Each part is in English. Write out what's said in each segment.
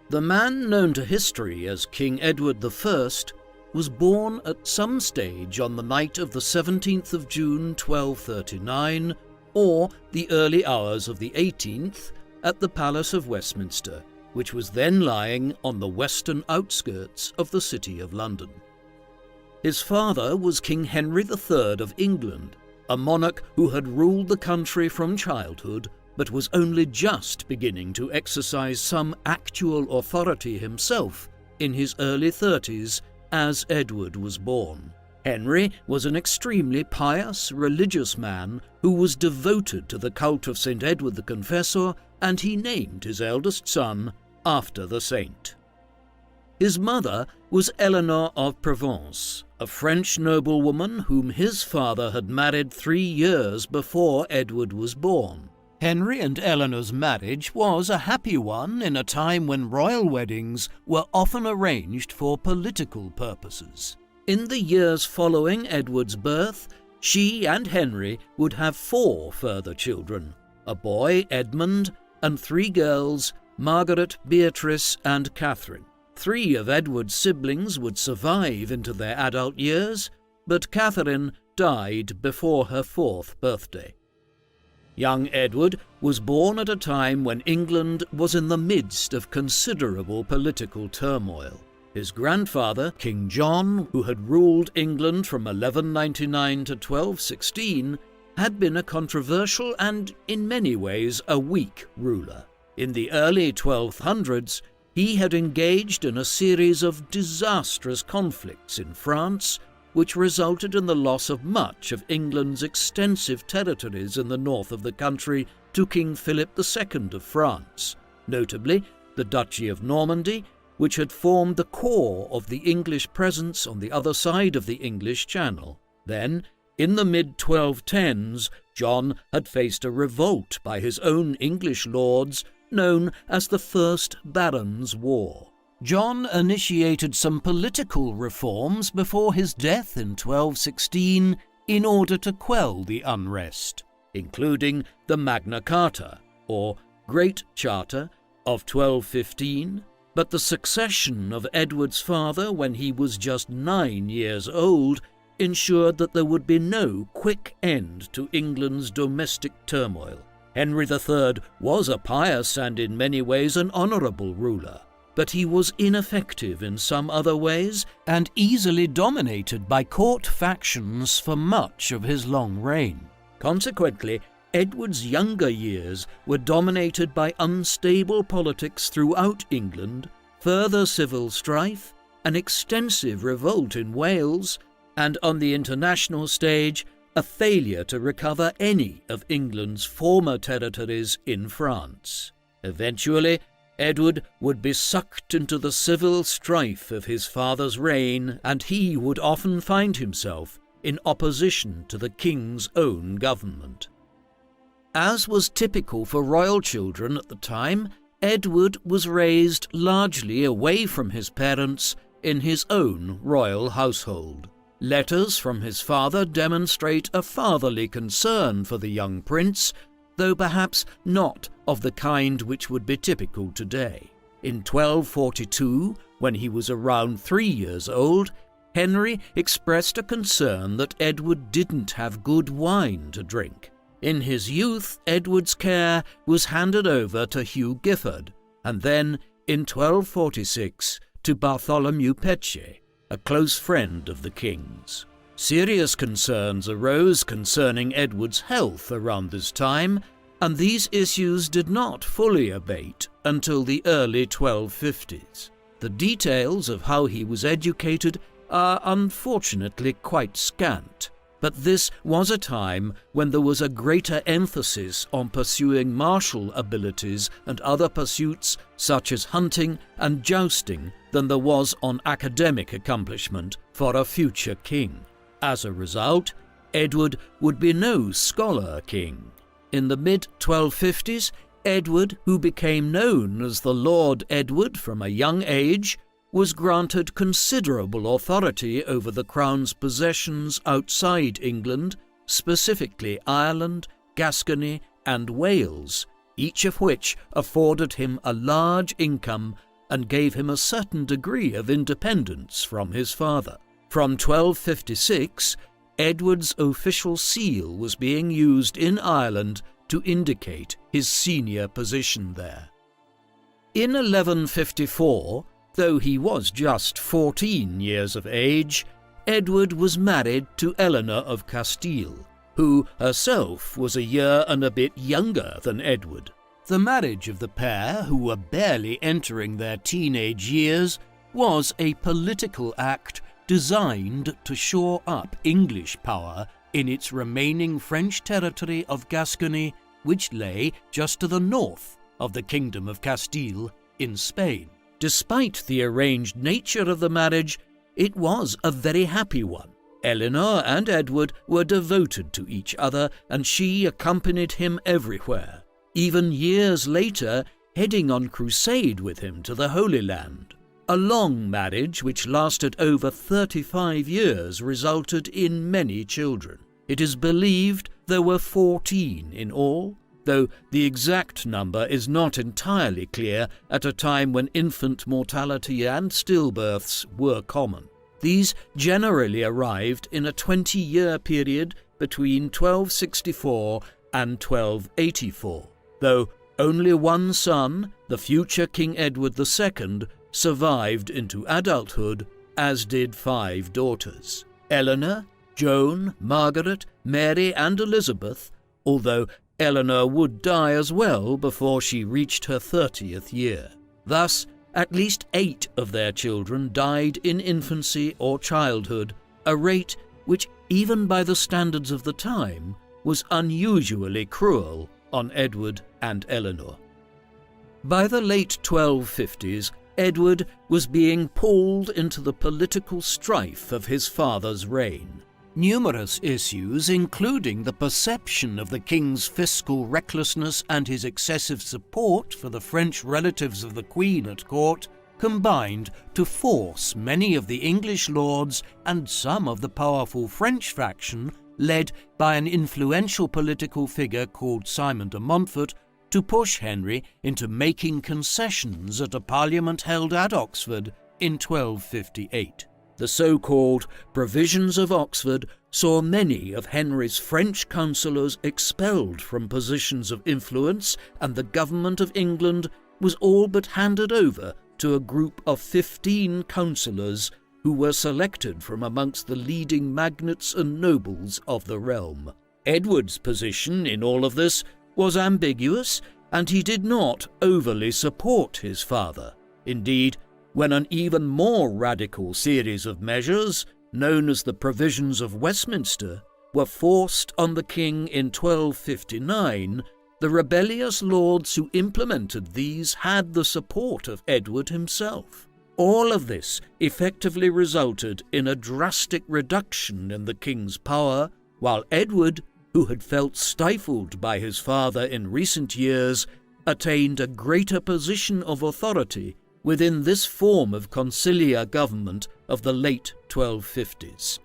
The man known to history as King Edward I was born at some stage on the night of the 17th of June 1239, or the early hours of the 18th, at the Palace of Westminster, which was then lying on the western outskirts of the City of London. His father was King Henry III of England, a monarch who had ruled the country from childhood, but was only just beginning to exercise some actual authority himself in his early 30s as Edward was born. Henry was an extremely pious, religious man who was devoted to the cult of St. Edward the Confessor, and he named his eldest son after the saint. His mother was Eleanor of Provence, a French noblewoman whom his father had married 3 years before Edward was born. Henry and Eleanor's marriage was a happy one in a time when royal weddings were often arranged for political purposes. In the years following Edward's birth, she and Henry would have 4 further children, a boy, Edmund, and 3 girls, Margaret, Beatrice, and Catherine. 3 of Edward's siblings would survive into their adult years, but Catherine died before her 4th birthday. Young Edward was born at a time when England was in the midst of considerable political turmoil. His grandfather, King John, who had ruled England from 1199 to 1216, had been a controversial and, in many ways, a weak ruler. In the early 1200s, he had engaged in a series of disastrous conflicts in France, which resulted in the loss of much of England's extensive territories in the north of the country to King Philip II of France, notably the Duchy of Normandy, which had formed the core of the English presence on the other side of the English Channel. Then, in the mid-1210s, John had faced a revolt by his own English lords, known as the First Barons' War. John initiated some political reforms before his death in 1216 in order to quell the unrest, including the Magna Carta, or Great Charter, of 1215, but the succession of Edward's father when he was just 9 years old ensured that there would be no quick end to England's domestic turmoil. Henry III was a pious and in many ways an honourable ruler, but he was ineffective in some other ways and easily dominated by court factions for much of his long reign. Consequently, Edward's younger years were dominated by unstable politics throughout England, further civil strife, an extensive revolt in Wales, and on the international stage, a failure to recover any of England's former territories in France. Eventually, Edward would be sucked into the civil strife of his father's reign, and he would often find himself in opposition to the king's own government. As was typical for royal children at the time, Edward was raised largely away from his parents in his own royal household. Letters from his father demonstrate a fatherly concern for the young prince, though perhaps not of the kind which would be typical today. In 1242, when he was around 3 years old, Henry expressed a concern that Edward didn't have good wine to drink. In his youth, Edward's care was handed over to Hugh Giffard, and then, in 1246, to Bartholomew Peche, a close friend of the king's. Serious concerns arose concerning Edward's health around this time, and these issues did not fully abate until the early 1250s. The details of how he was educated are unfortunately quite scant, but this was a time when there was a greater emphasis on pursuing martial abilities and other pursuits such as hunting and jousting than there was on academic accomplishment for a future king. As a result, Edward would be no scholar king. In the mid-1250s, Edward, who became known as the Lord Edward from a young age, was granted considerable authority over the crown's possessions outside England, specifically Ireland, Gascony, and Wales, each of which afforded him a large income and gave him a certain degree of independence from his father. From 1256, Edward's official seal was being used in Ireland to indicate his senior position there. In 1154, though he was just 14 years of age, Edward was married to Eleanor of Castile, who herself was a year and a bit younger than Edward. The marriage of the pair, who were barely entering their teenage years, was a political act designed to shore up English power in its remaining French territory of Gascony, which lay just to the north of the Kingdom of Castile in Spain. Despite the arranged nature of the marriage, it was a very happy one. Eleanor and Edward were devoted to each other, and she accompanied him everywhere, even years later heading on crusade with him to the Holy Land. A long marriage which lasted over 35 years resulted in many children. It is believed there were 14 in all, though the exact number is not entirely clear at a time when infant mortality and stillbirths were common. These generally arrived in a 20-year period between 1264 and 1284, though only one son, the future King Edward II, survived into adulthood, as did 5 daughters: Eleanor, Joan, Margaret, Mary and Elizabeth, although Eleanor would die as well before she reached her 30th year. Thus, at least 8 of their children died in infancy or childhood, a rate which, even by the standards of the time, was unusually cruel on Edward and Eleanor. By the late 1250s, Edward was being pulled into the political strife of his father's reign. Numerous issues, including the perception of the king's fiscal recklessness and his excessive support for the French relatives of the Queen at court, combined to force many of the English lords and some of the powerful French faction, led by an influential political figure called Simon de Montfort, to push Henry into making concessions at a parliament held at Oxford in 1258. The so-called Provisions of Oxford saw many of Henry's French councillors expelled from positions of influence, and the government of England was all but handed over to a group of 15 councillors who were selected from amongst the leading magnates and nobles of the realm. Edward's position in all of this was ambiguous, and he did not overly support his father. Indeed, when an even more radical series of measures, known as the Provisions of Westminster, were forced on the king in 1259, the rebellious lords who implemented these had the support of Edward himself. All of this effectively resulted in a drastic reduction in the king's power, while Edward, who had felt stifled by his father in recent years, attained a greater position of authority within this form of conciliar government of the late 1250s.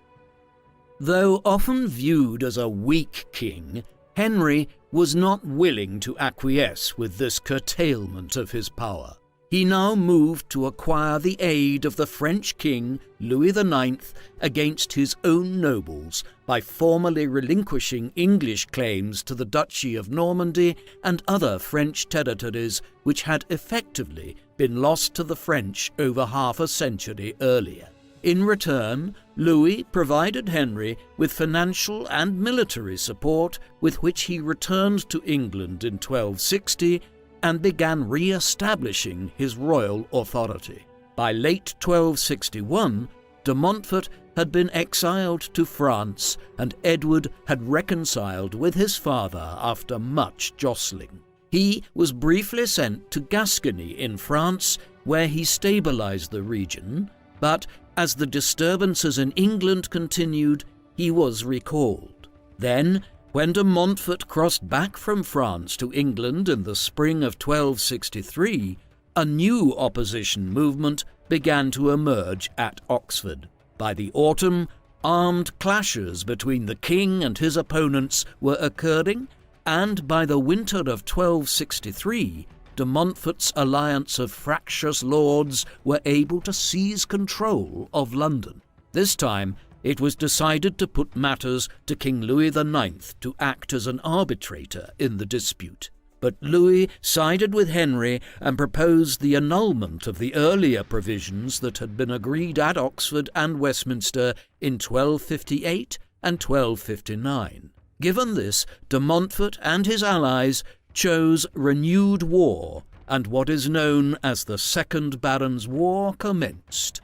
Though often viewed as a weak king, Henry was not willing to acquiesce with this curtailment of his power. He now moved to acquire the aid of the French king, Louis IX, against his own nobles by formally relinquishing English claims to the Duchy of Normandy and other French territories which had effectively been lost to the French over half a century earlier. In return, Louis provided Henry with financial and military support, with which he returned to England in 1260 and began re-establishing his royal authority. By late 1261, de Montfort had been exiled to France, and Edward had reconciled with his father after much jostling. He was briefly sent to Gascony in France, where he stabilized the region, but as the disturbances in England continued, he was recalled. Then, when de Montfort crossed back from France to England in the spring of 1263, a new opposition movement began to emerge at Oxford. By the autumn, armed clashes between the king and his opponents were occurring, and by the winter of 1263, de Montfort's alliance of fractious lords were able to seize control of London. This time, it was decided to put matters to King Louis IX to act as an arbitrator in the dispute. But Louis sided with Henry and proposed the annulment of the earlier provisions that had been agreed at Oxford and Westminster in 1258 and 1259. Given this, de Montfort and his allies chose renewed war, and what is known as the Second Barons' War commenced.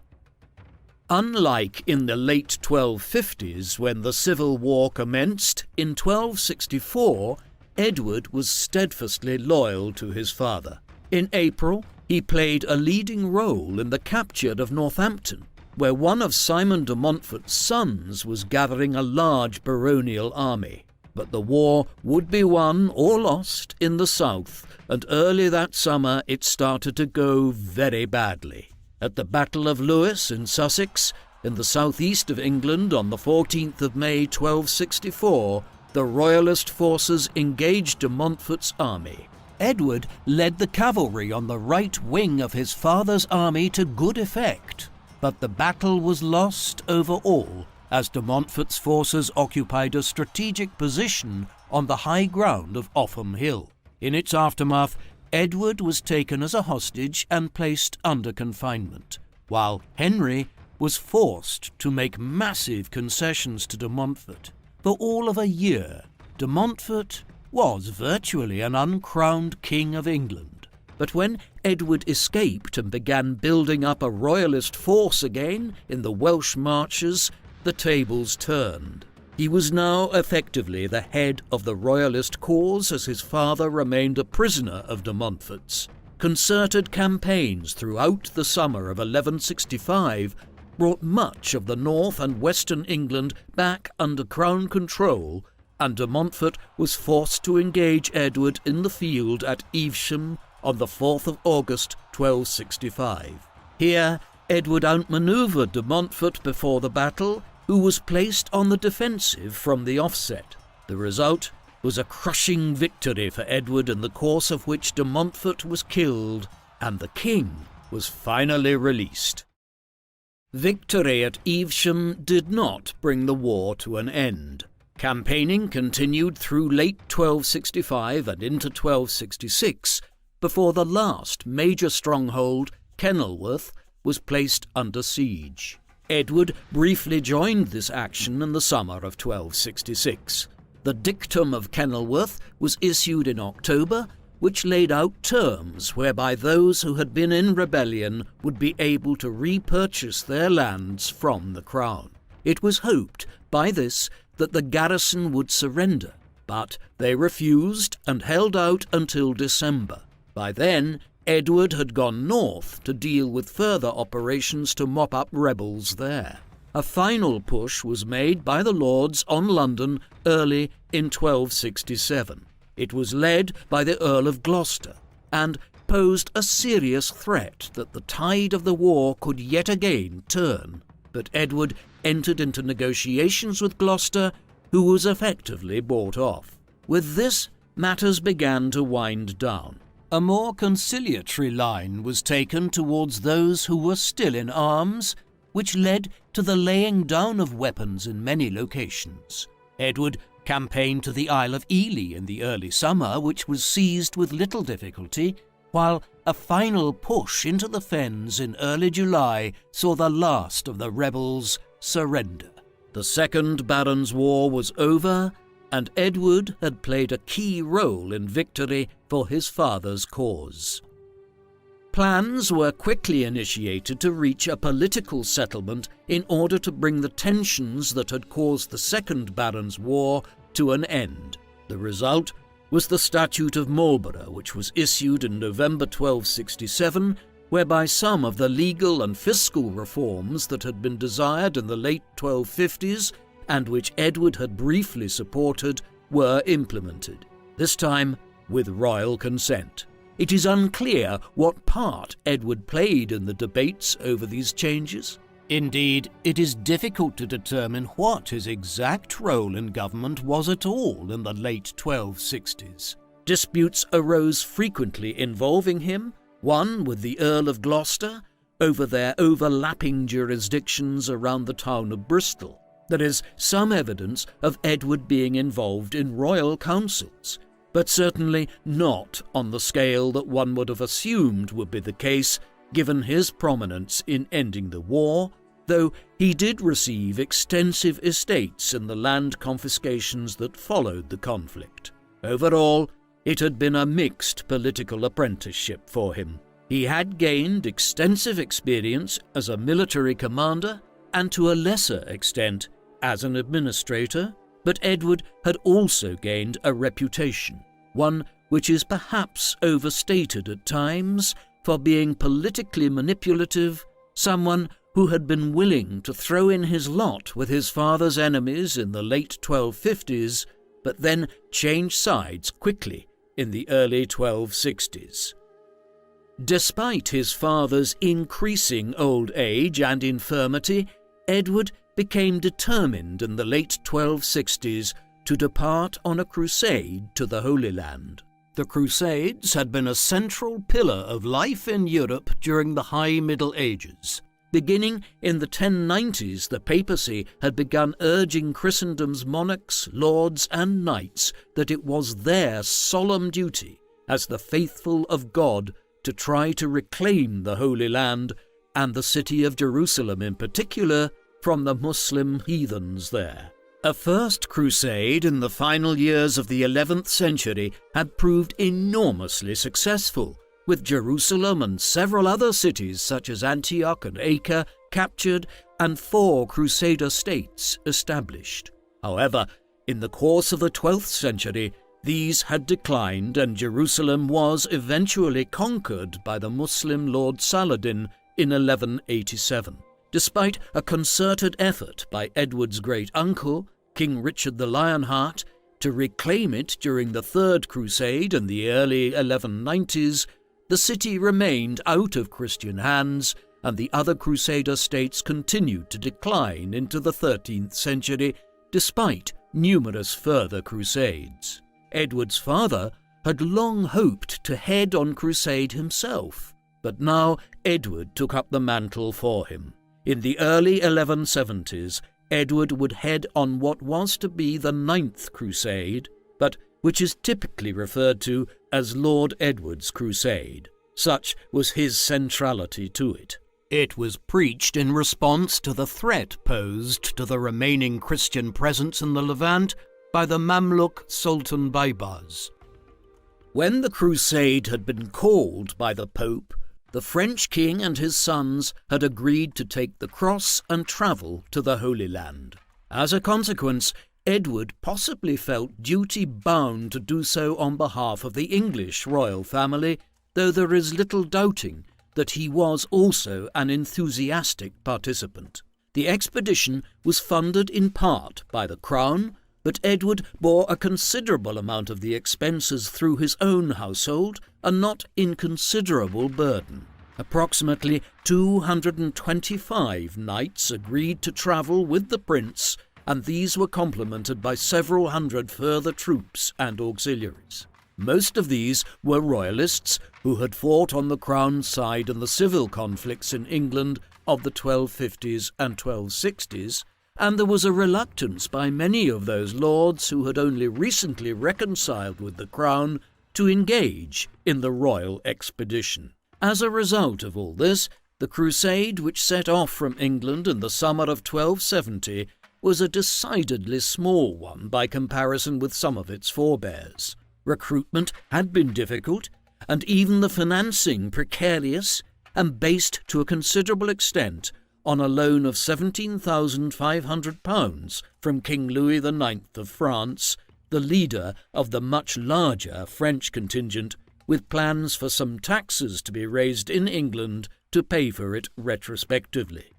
Unlike in the late 1250s, when the Civil War commenced, in 1264, Edward was steadfastly loyal to his father. In April, he played a leading role in the capture of Northampton, where one of Simon de Montfort's sons was gathering a large baronial army. But the war would be won or lost in the south, and early that summer it started to go very badly. At the Battle of Lewes in Sussex, in the southeast of England on the 14th of May 1264, the Royalist forces engaged de Montfort's army. Edward led the cavalry on the right wing of his father's army to good effect, but the battle was lost overall as de Montfort's forces occupied a strategic position on the high ground of Offham Hill. In its aftermath, Edward was taken as a hostage and placed under confinement, while Henry was forced to make massive concessions to de Montfort. For all of a year, de Montfort was virtually an uncrowned king of England. But when Edward escaped and began building up a royalist force again in the Welsh marches, the tables turned. He was now effectively the head of the royalist cause, as his father remained a prisoner of de Montfort's. Concerted campaigns throughout the summer of 1165 brought much of the north and western England back under crown control, and de Montfort was forced to engage Edward in the field at Evesham on the 4th of August 1265. Here, Edward outmanoeuvred de Montfort before the battle, who was placed on the defensive from the offset. The result was a crushing victory for Edward, in the course of which de Montfort was killed, and the king was finally released. Victory at Evesham did not bring the war to an end. Campaigning continued through late 1265 and into 1266, before the last major stronghold, Kenilworth, was placed under siege. Edward briefly joined this action in the summer of 1266. The dictum of Kenilworth was issued in October, which laid out terms whereby those who had been in rebellion would be able to repurchase their lands from the crown. It was hoped by this that the garrison would surrender, but they refused and held out until December. By then, Edward had gone north to deal with further operations to mop up rebels there. A final push was made by the Lords on London early in 1267. It was led by the Earl of Gloucester, and posed a serious threat that the tide of the war could yet again turn. But Edward entered into negotiations with Gloucester, who was effectively bought off. With this, matters began to wind down. A more conciliatory line was taken towards those who were still in arms, which led to the laying down of weapons in many locations. Edward campaigned to the Isle of Ely in the early summer, which was seized with little difficulty, while a final push into the fens in early July saw the last of the rebels surrender. The Second Barons' War was over, and Edward had played a key role in victory for his father's cause. Plans were quickly initiated to reach a political settlement in order to bring the tensions that had caused the Second Barons' War to an end. The result was the Statute of Marlborough, which was issued in November 1267, whereby some of the legal and fiscal reforms that had been desired in the late 1250s and which Edward had briefly supported were implemented, this time with royal consent. It is unclear what part Edward played in the debates over these changes. Indeed, it is difficult to determine what his exact role in government was at all in the late 1260s. Disputes arose frequently involving him, one with the Earl of Gloucester, over their overlapping jurisdictions around the town of Bristol. There is some evidence of Edward being involved in royal councils, but certainly not on the scale that one would have assumed would be the case given his prominence in ending the war, though he did receive extensive estates in the land confiscations that followed the conflict. Overall, it had been a mixed political apprenticeship for him. He had gained extensive experience as a military commander and to a lesser extent as an administrator, but Edward had also gained a reputation, one which is perhaps overstated at times, for being politically manipulative, someone who had been willing to throw in his lot with his father's enemies in the late 1250s, but then change sides quickly in the early 1260s. Despite his father's increasing old age and infirmity, Edward became determined in the late 1260s to depart on a crusade to the Holy Land. The Crusades had been a central pillar of life in Europe during the High Middle Ages. Beginning in the 1090s, the papacy had begun urging Christendom's monarchs, lords and knights that it was their solemn duty, as the faithful of God, to try to reclaim the Holy Land, and the city of Jerusalem in particular, from the Muslim heathens there. A first crusade in the final years of the 11th century had proved enormously successful, with Jerusalem and several other cities such as Antioch and Acre captured and 4 Crusader states established. However, in the course of the 12th century, these had declined and Jerusalem was eventually conquered by the Muslim Lord Saladin in 1187. Despite a concerted effort by Edward's great-uncle, King Richard the Lionheart, to reclaim it during the Third Crusade in the early 1190s, the city remained out of Christian hands, and the other Crusader states continued to decline into the 13th century, despite numerous further crusades. Edward's father had long hoped to head on crusade himself, but now Edward took up the mantle for him. In the early 1170s, Edward would head on what was to be the 9th Crusade, but which is typically referred to as Lord Edward's Crusade. Such was his centrality to it. It was preached in response to the threat posed to the remaining Christian presence in the Levant by the Mamluk Sultan Baybars. When the crusade had been called by the Pope, the French king and his sons had agreed to take the cross and travel to the Holy Land. As a consequence, Edward possibly felt duty-bound to do so on behalf of the English royal family, though there is little doubting that he was also an enthusiastic participant. The expedition was funded in part by the Crown, but Edward bore a considerable amount of the expenses through his own household, a not inconsiderable burden. Approximately 225 knights agreed to travel with the prince, and these were complemented by several hundred further troops and auxiliaries. Most of these were royalists who had fought on the Crown's side in the civil conflicts in England of the 1250s and 1260s, and there was a reluctance by many of those lords who had only recently reconciled with the Crown to engage in the royal expedition. As a result of all this, the crusade which set off from England in the summer of 1270 was a decidedly small one by comparison with some of its forebears. Recruitment had been difficult, and even the financing precarious, and based to a considerable extent on a loan of £17,500 from King Louis IX of France, the leader of the much larger French contingent, with plans for some taxes to be raised in England to pay for it retrospectively.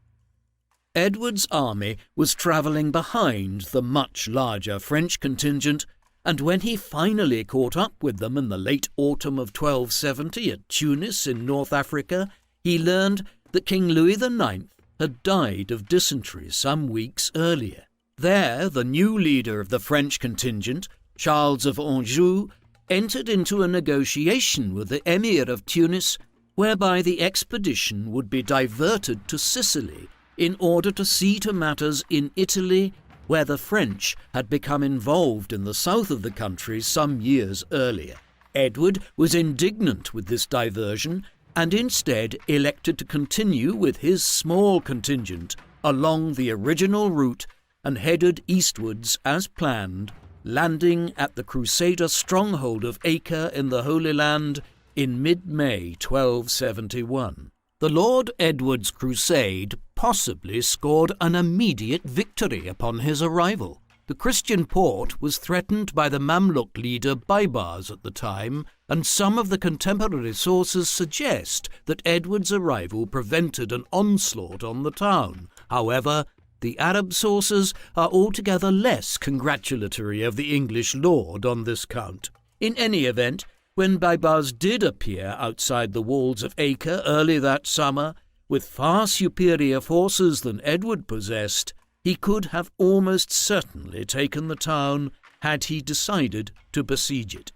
Edward's army was travelling behind the much larger French contingent, and when he finally caught up with them in the late autumn of 1270 at Tunis in North Africa, he learned that King Louis IX had died of dysentery some weeks earlier. There, the new leader of the French contingent, Charles of Anjou, entered into a negotiation with the Emir of Tunis whereby the expedition would be diverted to Sicily in order to see to matters in Italy, where the French had become involved in the south of the country some years earlier. Edward was indignant with this diversion and instead elected to continue with his small contingent along the original route and headed eastwards as planned, landing at the Crusader stronghold of Acre in the Holy Land in mid-May 1271. The Lord Edward's crusade possibly scored an immediate victory upon his arrival. The Christian port was threatened by the Mamluk leader Baibars at the time, and some of the contemporary sources suggest that Edward's arrival prevented an onslaught on the town. However, the Arab sources are altogether less congratulatory of the English lord on this count. In any event, when Baibars did appear outside the walls of Acre early that summer, with far superior forces than Edward possessed, he could have almost certainly taken the town had he decided to besiege it.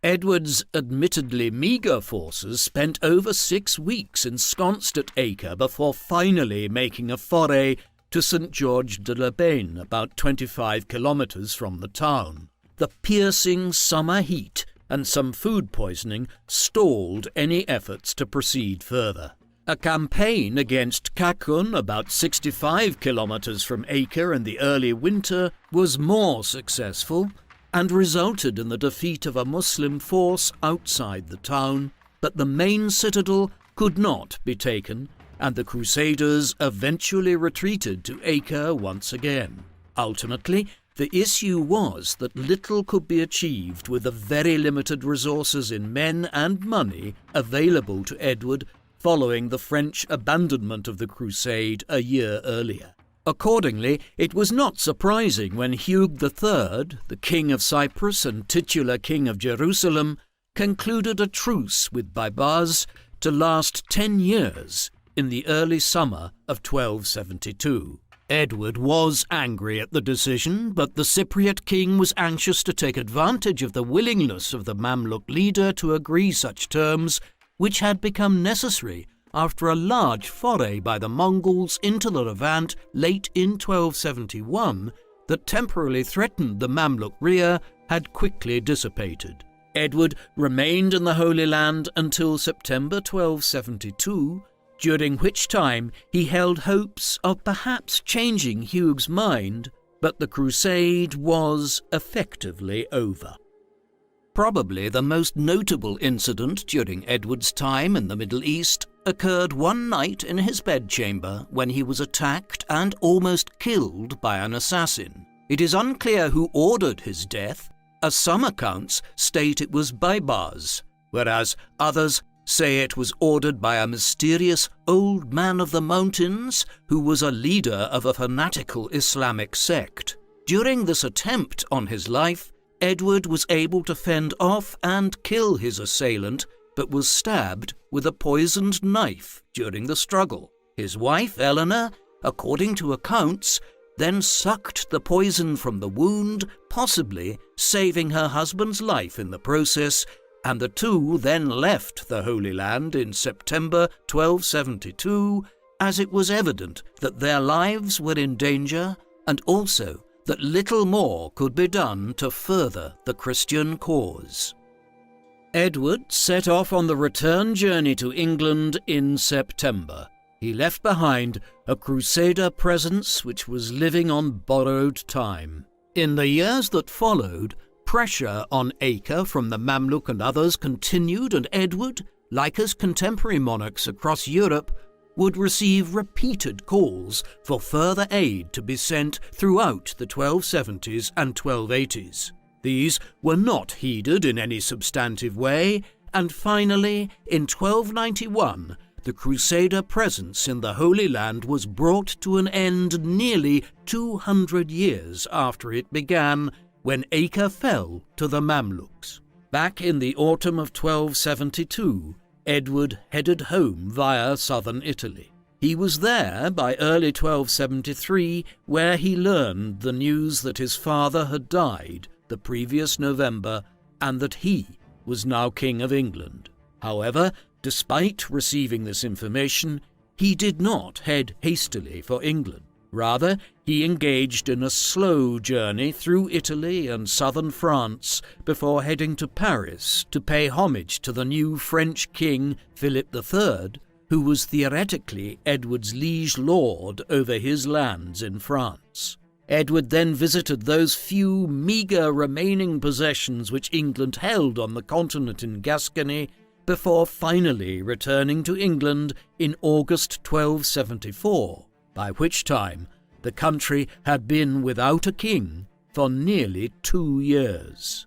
Edward's admittedly meagre forces spent over 6 weeks ensconced at Acre before finally making a foray to St. George de la Beyne, about 25 kilometres from the town. The piercing summer heat and some food poisoning stalled any efforts to proceed further. A campaign against Cacun, about 65 kilometres from Acre in the early winter, was more successful and resulted in the defeat of a Muslim force outside the town, but the main citadel could not be taken, and the Crusaders eventually retreated to Acre once again. Ultimately, the issue was that little could be achieved with the very limited resources in men and money available to Edward following the French abandonment of the Crusade a year earlier. Accordingly, it was not surprising when Hugh III, the King of Cyprus and titular King of Jerusalem, concluded a truce with Baibars to last 10 years in the early summer of 1272. Edward was angry at the decision, but the Cypriot king was anxious to take advantage of the willingness of the Mamluk leader to agree such terms, which had become necessary after a large foray by the Mongols into the Levant late in 1271 that temporarily threatened the Mamluk rear had quickly dissipated. Edward remained in the Holy Land until September 1272, during which time he held hopes of perhaps changing Hugh's mind, but the crusade was effectively over. Probably the most notable incident during Edward's time in the Middle East occurred one night in his bedchamber when he was attacked and almost killed by an assassin. It is unclear who ordered his death, as some accounts state it was Baibars, whereas others say it was ordered by a mysterious old man of the mountains who was a leader of a fanatical Islamic sect. During this attempt on his life, Edward was able to fend off and kill his assailant, but was stabbed with a poisoned knife during the struggle. His wife, Eleanor, according to accounts, then sucked the poison from the wound, possibly saving her husband's life in the process, and the two then left the Holy Land in September 1272, as it was evident that their lives were in danger and also that little more could be done to further the Christian cause. Edward set off on the return journey to England in September. He left behind a Crusader presence which was living on borrowed time. In the years that followed, pressure on Acre from the Mamluk and others continued, and Edward, like his contemporary monarchs across Europe, would receive repeated calls for further aid to be sent throughout the 1270s and 1280s. These were not heeded in any substantive way, and finally, in 1291, the Crusader presence in the Holy Land was brought to an end nearly 200 years after it began, when Acre fell to the Mamluks. Back in the autumn of 1272, Edward headed home via southern Italy. He was there by early 1273, where he learned the news that his father had died the previous November and that he was now King of England. However, despite receiving this information, he did not head hastily for England. Rather, he engaged in a slow journey through Italy and southern France before heading to Paris to pay homage to the new French king Philip III, who was theoretically Edward's liege lord over his lands in France. Edward then visited those few meagre remaining possessions which England held on the continent in Gascony before finally returning to England in August 1274, by which time the country had been without a king for nearly 2 years.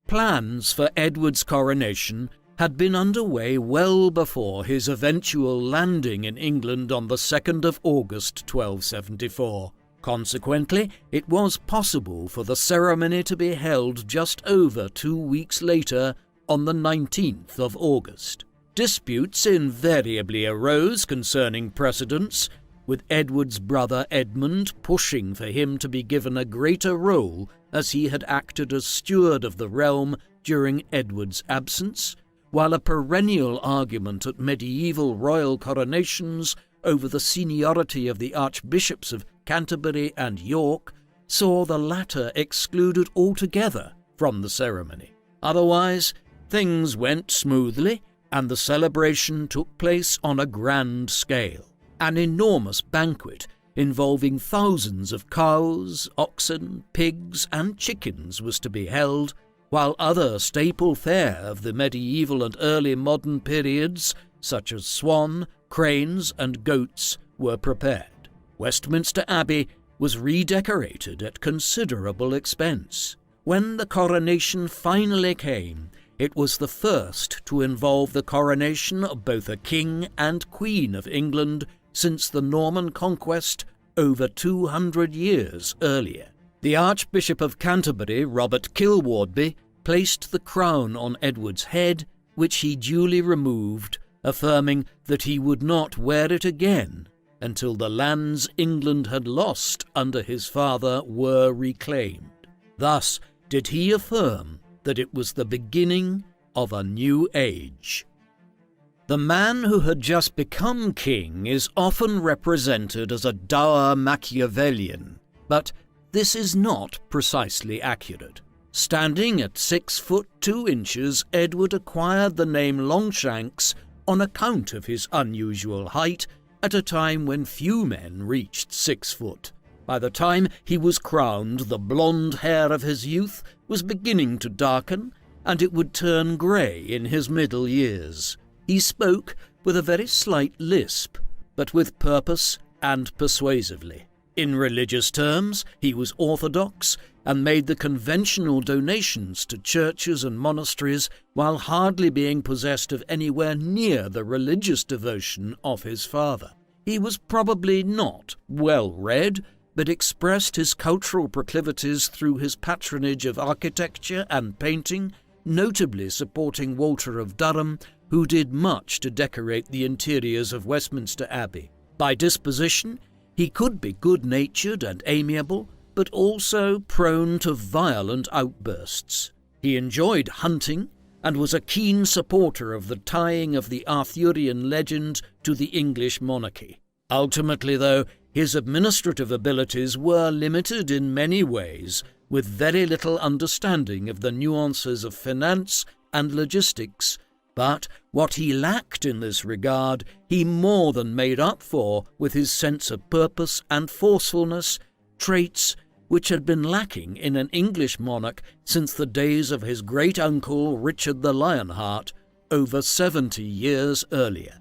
Plans for Edward's coronation had been underway well before his eventual landing in England on the 2nd of August 1274. Consequently, it was possible for the ceremony to be held just over 2 weeks later, on the 19th of August. Disputes invariably arose concerning precedence, with Edward's brother Edmund pushing for him to be given a greater role as he had acted as steward of the realm during Edward's absence, while a perennial argument at medieval royal coronations over the seniority of the Archbishops of Canterbury and York saw the latter excluded altogether from the ceremony. Otherwise, things went smoothly, and the celebration took place on a grand scale. An enormous banquet involving thousands of cows, oxen, pigs, and chickens was to be held, while other staple fare of the medieval and early modern periods, such as swan, cranes, and goats, were prepared. Westminster Abbey was redecorated at considerable expense. When the coronation finally came, it was the first to involve the coronation of both a king and queen of England since the Norman conquest over 200 years earlier. The Archbishop of Canterbury, Robert Kilwardby, placed the crown on Edward's head, which he duly removed, affirming that he would not wear it again until the lands England had lost under his father were reclaimed. Thus did he affirm that it was the beginning of a new age. The man who had just become king is often represented as a dour Machiavellian, but this is not precisely accurate. Standing at 6 foot 2 inches, Edward acquired the name Longshanks on account of his unusual height at a time when few men reached 6 foot. By the time he was crowned, the blonde hair of his youth was beginning to darken, and it would turn grey in his middle years. He spoke with a very slight lisp, but with purpose and persuasively. In religious terms, he was orthodox and made the conventional donations to churches and monasteries while hardly being possessed of anywhere near the religious devotion of his father. He was probably not well read, but expressed his cultural proclivities through his patronage of architecture and painting, notably supporting Walter of Durham, who did much to decorate the interiors of Westminster Abbey. By disposition, he could be good-natured and amiable, but also prone to violent outbursts. He enjoyed hunting and was a keen supporter of the tying of the Arthurian legend to the English monarchy. Ultimately, though, his administrative abilities were limited in many ways, with very little understanding of the nuances of finance and logistics, but what he lacked in this regard he more than made up for with his sense of purpose and forcefulness, traits which had been lacking in an English monarch since the days of his great-uncle Richard the Lionheart over 70 years earlier.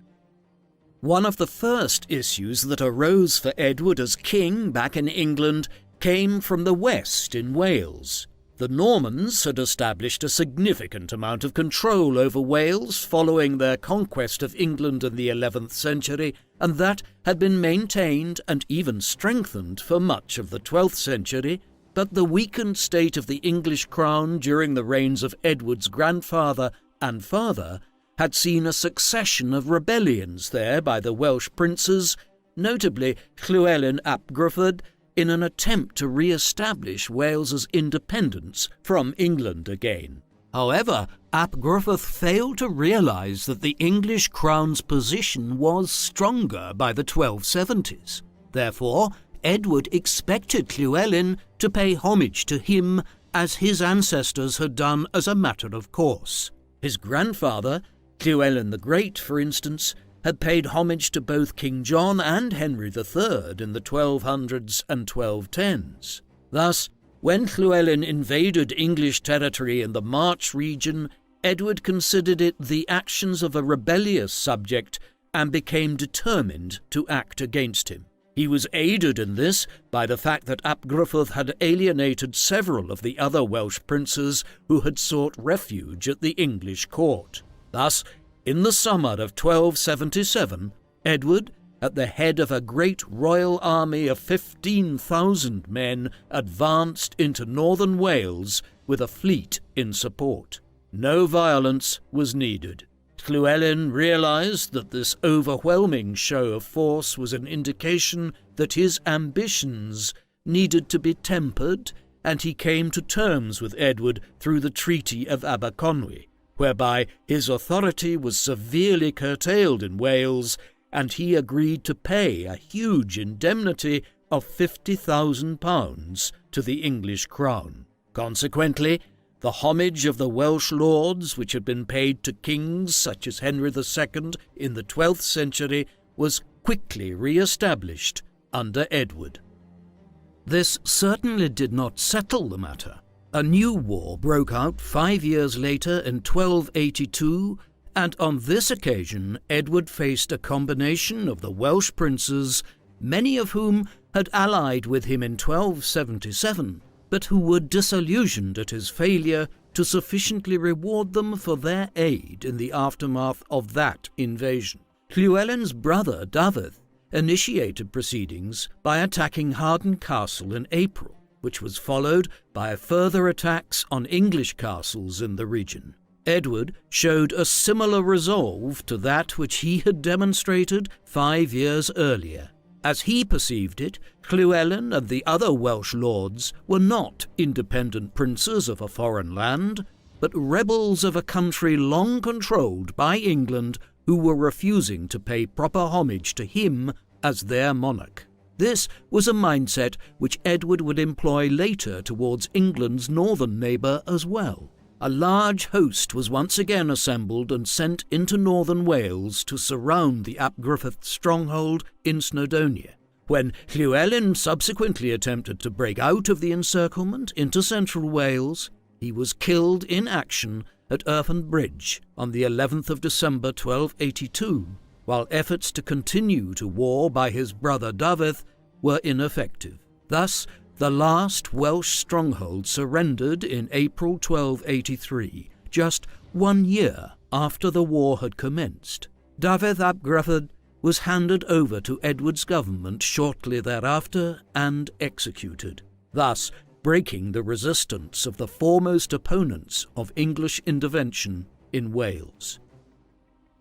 One of the first issues that arose for Edward as king back in England came from the west in Wales. The Normans had established a significant amount of control over Wales following their conquest of England in the 11th century, and that had been maintained and even strengthened for much of the 12th century, but the weakened state of the English crown during the reigns of Edward's grandfather and father had seen a succession of rebellions there by the Welsh princes, notably Llywelyn ap Gruffydd, in an attempt to re-establish Wales's independence from England again. However, ap Gruffydd failed to realise that the English crown's position was stronger by the 1270s. Therefore, Edward expected Llywelyn to pay homage to him as his ancestors had done as a matter of course. His grandfather, Llywelyn the Great, for instance, had paid homage to both King John and Henry III in the 1200s and 1210s. Thus, when Llywelyn invaded English territory in the March region, Edward considered it the actions of a rebellious subject and became determined to act against him. He was aided in this by the fact that ap Gruffydd had alienated several of the other Welsh princes who had sought refuge at the English court. Thus, in the summer of 1277, Edward, at the head of a great royal army of 15,000 men, advanced into northern Wales with a fleet in support. No violence was needed. Llywelyn realised that this overwhelming show of force was an indication that his ambitions needed to be tempered, and he came to terms with Edward through the Treaty of Aberconwy, whereby his authority was severely curtailed in Wales, and he agreed to pay a huge indemnity of £50,000 to the English crown. Consequently, the homage of the Welsh lords, which had been paid to kings such as Henry II in the 12th century, was quickly re-established under Edward. This certainly did not settle the matter. A new war broke out 5 years later in 1282, and on this occasion Edward faced a combination of the Welsh princes, many of whom had allied with him in 1277, but who were disillusioned at his failure to sufficiently reward them for their aid in the aftermath of that invasion. Llywelyn's brother Dafydd initiated proceedings by attacking Harden Castle in April, which was followed by further attacks on English castles in the region. Edward showed a similar resolve to that which he had demonstrated 5 years earlier. As he perceived it, Llywelyn and the other Welsh lords were not independent princes of a foreign land, but rebels of a country long controlled by England who were refusing to pay proper homage to him as their monarch. This was a mindset which Edward would employ later towards England's northern neighbour as well. A large host was once again assembled and sent into northern Wales to surround the ap Gruffydd stronghold in Snowdonia. When Llywelyn subsequently attempted to break out of the encirclement into central Wales, he was killed in action at Irfan Bridge on the 11th of December 1282, while efforts to continue to war by his brother Dafydd were ineffective. Thus, the last Welsh stronghold surrendered in April 1283, just 1 year after the war had commenced. Dafydd ap Gruffydd was handed over to Edward's government shortly thereafter and executed, thus breaking the resistance of the foremost opponents of English intervention in Wales.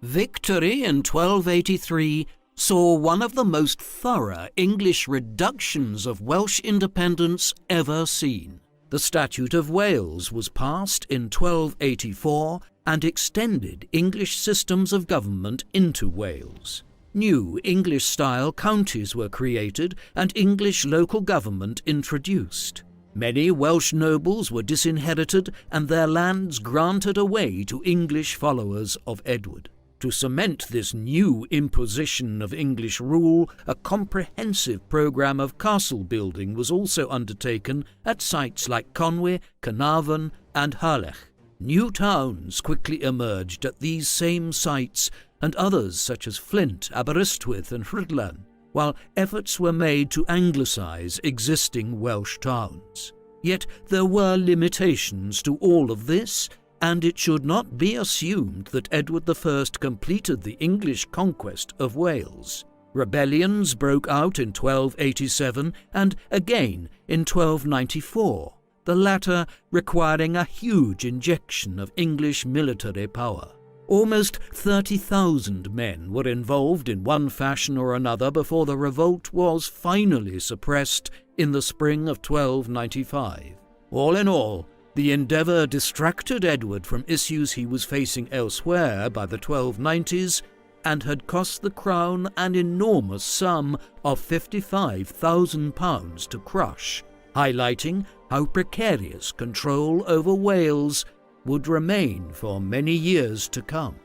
Victory in 1283 saw one of the most thorough English reductions of Welsh independence ever seen. The Statute of Wales was passed in 1284 and extended English systems of government into Wales. New English-style counties were created and English local government introduced. Many Welsh nobles were disinherited and their lands granted away to English followers of Edward. To cement this new imposition of English rule, a comprehensive programme of castle building was also undertaken at sites like Conwy, Carnarvon and Harlech. New towns quickly emerged at these same sites, and others such as Flint, Aberystwyth and Rhuddlan, while efforts were made to anglicise existing Welsh towns. Yet there were limitations to all of this, and it should not be assumed that Edward I completed the English conquest of Wales. Rebellions broke out in 1287 and again in 1294, the latter requiring a huge injection of English military power. Almost 30,000 men were involved in one fashion or another before the revolt was finally suppressed in the spring of 1295. All in all, the endeavour distracted Edward from issues he was facing elsewhere by the 1290s and had cost the Crown an enormous sum of £55,000 to crush, highlighting how precarious control over Wales would remain for many years to come.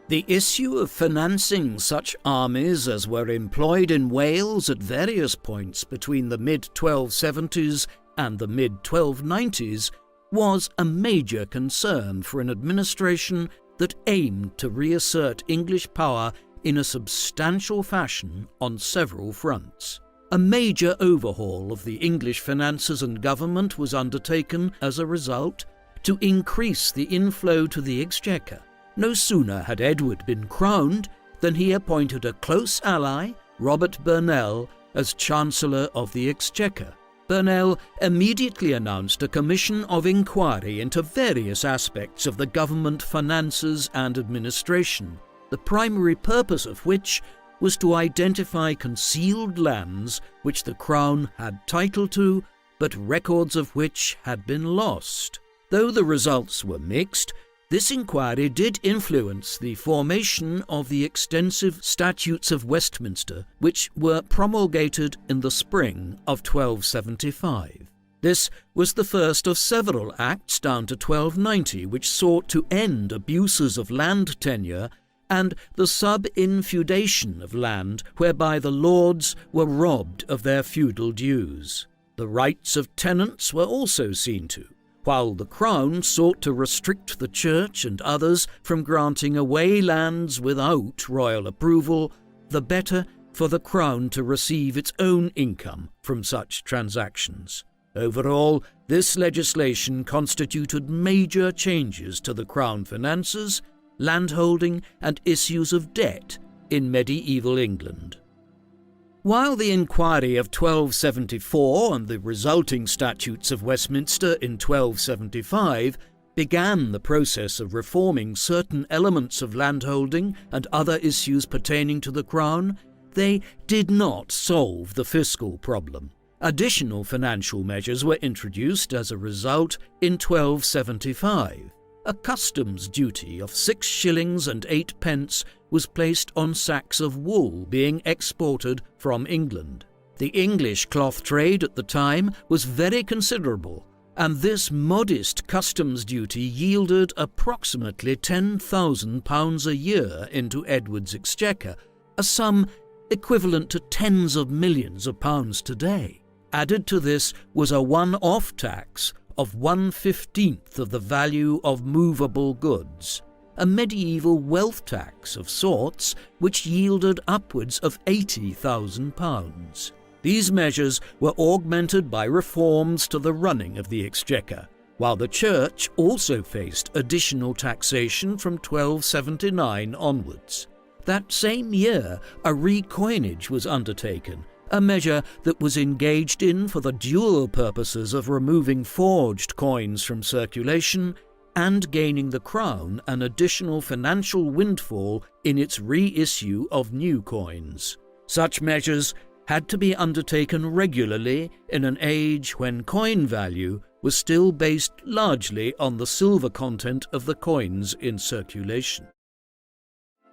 The issue of financing such armies as were employed in Wales at various points between the mid-1270s and the mid-1290s was a major concern for an administration that aimed to reassert English power in a substantial fashion on several fronts. A major overhaul of the English finances and government was undertaken as a result to increase the inflow to the Exchequer. No sooner had Edward been crowned than he appointed a close ally, Robert Burnell, as Chancellor of the Exchequer. Burnell immediately announced a commission of inquiry into various aspects of the government finances and administration, the primary purpose of which was to identify concealed lands which the Crown had title to, but records of which had been lost. Though the results were mixed, this inquiry did influence the formation of the extensive Statutes of Westminster, which were promulgated in the spring of 1275. This was the first of several acts down to 1290 which sought to end abuses of land tenure and the sub-infeudation of land whereby the lords were robbed of their feudal dues. The rights of tenants were also seen to, while the Crown sought to restrict the Church and others from granting away lands without royal approval, the better for the Crown to receive its own income from such transactions. Overall, this legislation constituted major changes to the Crown finances, landholding, and issues of debt in medieval England. While the inquiry of 1274 and the resulting Statutes of Westminster in 1275 began the process of reforming certain elements of landholding and other issues pertaining to the Crown, they did not solve the fiscal problem. Additional financial measures were introduced as a result in 1275. A customs duty of 6 shillings and 8 pence was placed on sacks of wool being exported from England. The English cloth trade at the time was very considerable, and this modest customs duty yielded approximately £10,000 a year into Edward's exchequer, a sum equivalent to tens of millions of pounds today. Added to this was a one-off tax of 1/15 of the value of movable goods, a medieval wealth tax of sorts which yielded upwards of £80,000. These measures were augmented by reforms to the running of the exchequer, while the Church also faced additional taxation from 1279 onwards. That same year, a recoinage was undertaken, a measure that was engaged in for the dual purposes of removing forged coins from circulation and gaining the Crown an additional financial windfall in its reissue of new coins. Such measures had to be undertaken regularly in an age when coin value was still based largely on the silver content of the coins in circulation.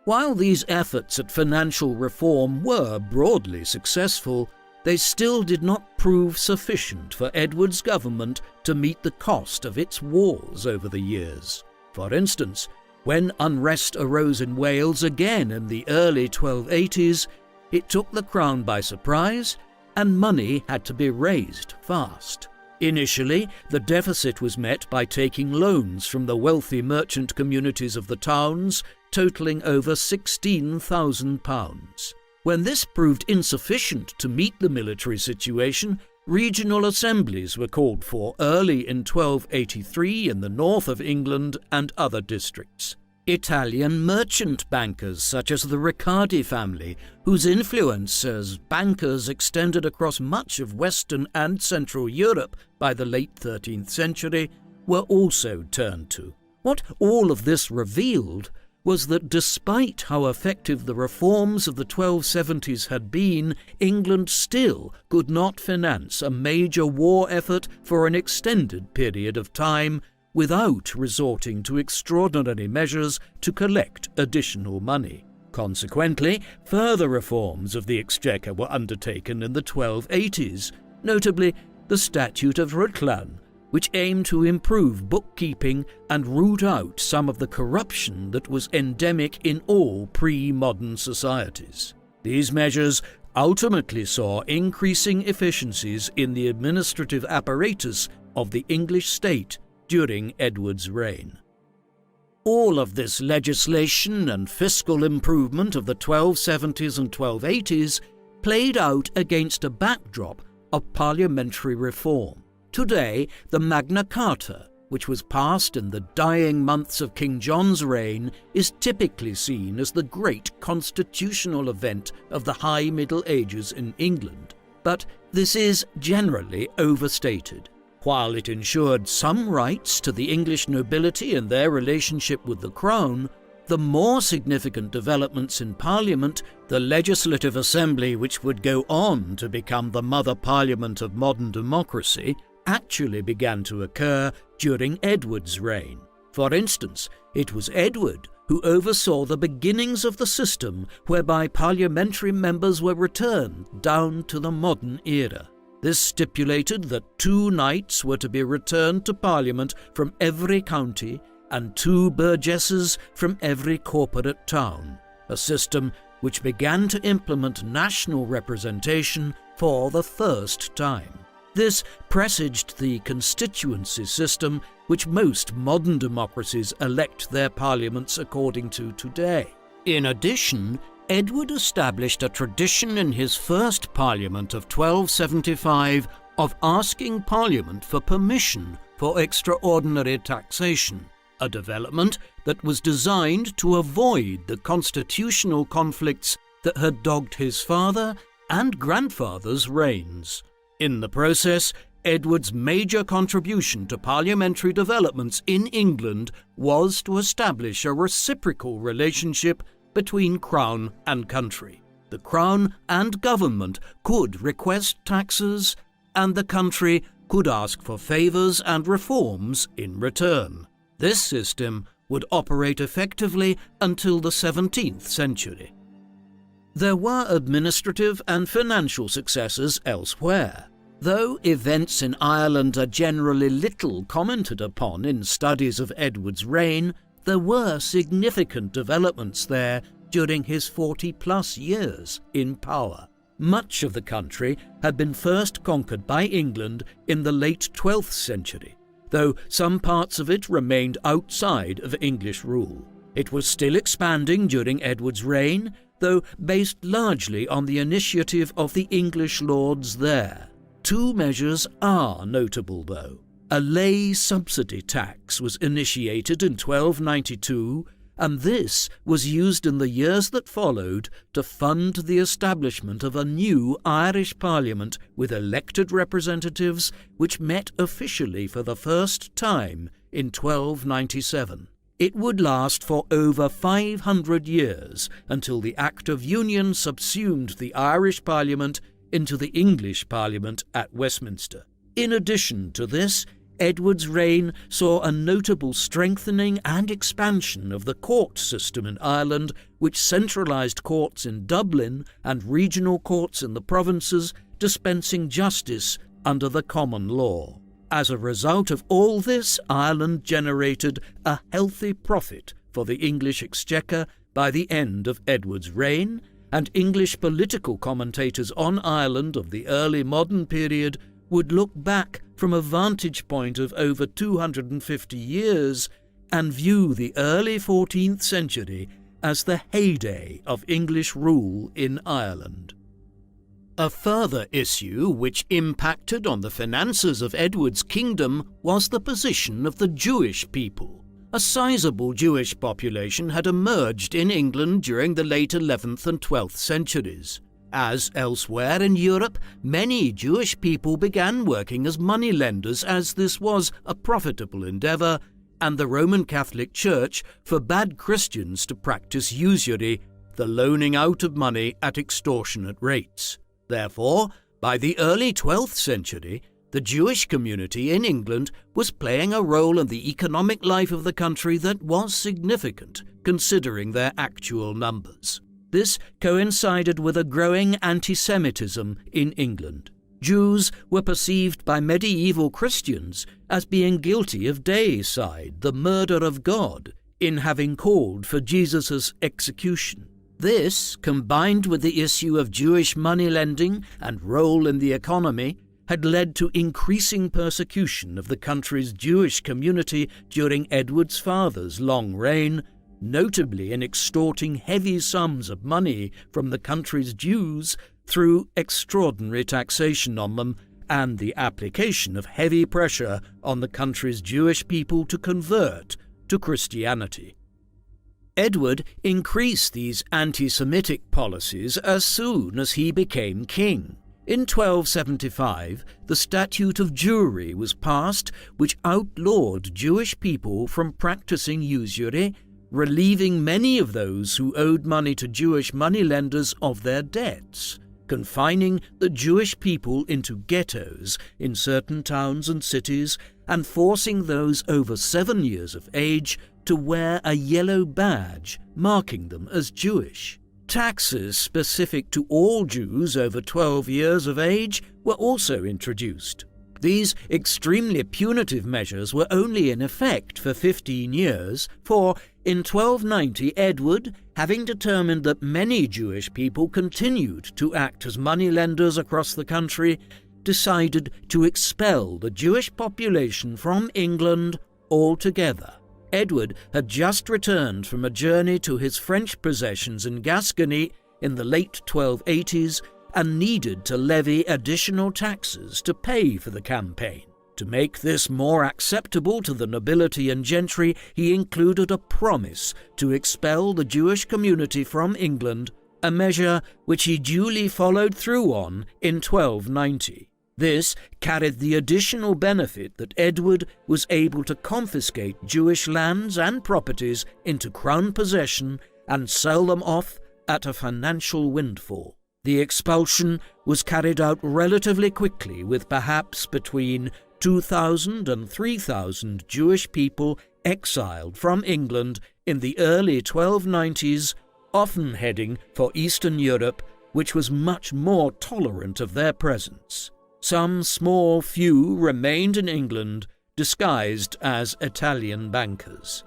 While these efforts at financial reform were broadly successful, they still did not prove sufficient for Edward's government to meet the cost of its wars over the years. For instance, when unrest arose in Wales again in the early 1280s, it took the Crown by surprise, and money had to be raised fast. Initially, the deficit was met by taking loans from the wealthy merchant communities of the towns, totalling over £16,000. When this proved insufficient to meet the military situation, regional assemblies were called for early in 1283 in the north of England and other districts. Italian merchant bankers such as the Riccardi family, whose influence as bankers extended across much of Western and Central Europe by the late 13th century, were also turned to. What all of this revealed was that despite how effective the reforms of the 1270s had been, England still could not finance a major war effort for an extended period of time without resorting to extraordinary measures to collect additional money. Consequently, further reforms of the Exchequer were undertaken in the 1280s, notably the Statute of Rhuddlan, which aimed to improve bookkeeping and root out some of the corruption that was endemic in all pre-modern societies. These measures ultimately saw increasing efficiencies in the administrative apparatus of the English state during Edward's reign. All of this legislation and fiscal improvement of the 1270s and 1280s played out against a backdrop of parliamentary reform. Today, the Magna Carta, which was passed in the dying months of King John's reign, is typically seen as the great constitutional event of the High Middle Ages in England. But this is generally overstated. While it ensured some rights to the English nobility and their relationship with the Crown, the more significant developments in Parliament, the Legislative Assembly which would go on to become the mother parliament of modern democracy, actually began to occur during Edward's reign. For instance, it was Edward who oversaw the beginnings of the system whereby parliamentary members were returned down to the modern era. This stipulated that 2 knights were to be returned to Parliament from every county and 2 burgesses from every corporate town, a system which began to implement national representation for the first time. This presaged the constituency system which most modern democracies elect their parliaments according to today. In addition, Edward established a tradition in his first Parliament of 1275 of asking Parliament for permission for extraordinary taxation, a development that was designed to avoid the constitutional conflicts that had dogged his father and grandfather's reigns. In the process, Edward's major contribution to parliamentary developments in England was to establish a reciprocal relationship between Crown and country. The Crown and government could request taxes, and the country could ask for favours and reforms in return. This system would operate effectively until the 17th century. There were administrative and financial successes elsewhere. Though events in Ireland are generally little commented upon in studies of Edward's reign, there were significant developments there during his 40-plus years in power. Much of the country had been first conquered by England in the late 12th century, though some parts of it remained outside of English rule. It was still expanding during Edward's reign, though based largely on the initiative of the English lords there. 2 measures are notable, though. A lay subsidy tax was initiated in 1292, and this was used in the years that followed to fund the establishment of a new Irish Parliament with elected representatives which met officially for the first time in 1297. It would last for over 500 years until the Act of Union subsumed the Irish Parliament into the English Parliament at Westminster. In addition to this, Edward's reign saw a notable strengthening and expansion of the court system in Ireland, which centralised courts in Dublin and regional courts in the provinces, dispensing justice under the common law. As a result of all this, Ireland generated a healthy profit for the English Exchequer by the end of Edward's reign, and English political commentators on Ireland of the early modern period would look back from a vantage point of over 250 years and view the early 14th century as the heyday of English rule in Ireland. A further issue which impacted on the finances of Edward's kingdom was the position of the Jewish people. A sizable Jewish population had emerged in England during the late 11th and 12th centuries. As elsewhere in Europe, many Jewish people began working as moneylenders as this was a profitable endeavour, and the Roman Catholic Church forbade Christians to practice usury, the loaning out of money at extortionate rates. Therefore, by the early 12th century, the Jewish community in England was playing a role in the economic life of the country that was significant, considering their actual numbers. This coincided with a growing anti-Semitism in England. Jews were perceived by medieval Christians as being guilty of deicide, the murder of God, in having called for Jesus' execution. This, combined with the issue of Jewish money-lending and role in the economy, had led to increasing persecution of the country's Jewish community during Edward's father's long reign, notably in extorting heavy sums of money from the country's Jews through extraordinary taxation on them and the application of heavy pressure on the country's Jewish people to convert to Christianity. Edward increased these anti-Semitic policies as soon as he became king. In 1275, the Statute of Jewry was passed, which outlawed Jewish people from practicing usury, relieving many of those who owed money to Jewish moneylenders of their debts, confining the Jewish people into ghettos in certain towns and cities, and forcing those over 7 years of age to wear a yellow badge marking them as Jewish. Taxes specific to all Jews over 12 years of age were also introduced. These extremely punitive measures were only in effect for 15 years, for in 1290 Edward, having determined that many Jewish people continued to act as moneylenders across the country, decided to expel the Jewish population from England altogether. Edward had just returned from a journey to his French possessions in Gascony in the late 1280s and needed to levy additional taxes to pay for the campaign. To make this more acceptable to the nobility and gentry, he included a promise to expel the Jewish community from England, a measure which he duly followed through on in 1290. This carried the additional benefit that Edward was able to confiscate Jewish lands and properties into crown possession and sell them off at a financial windfall. The expulsion was carried out relatively quickly, with perhaps between 2,000 and 3,000 Jewish people exiled from England in the early 1290s, often heading for Eastern Europe, which was much more tolerant of their presence. Some small few remained in England, disguised as Italian bankers.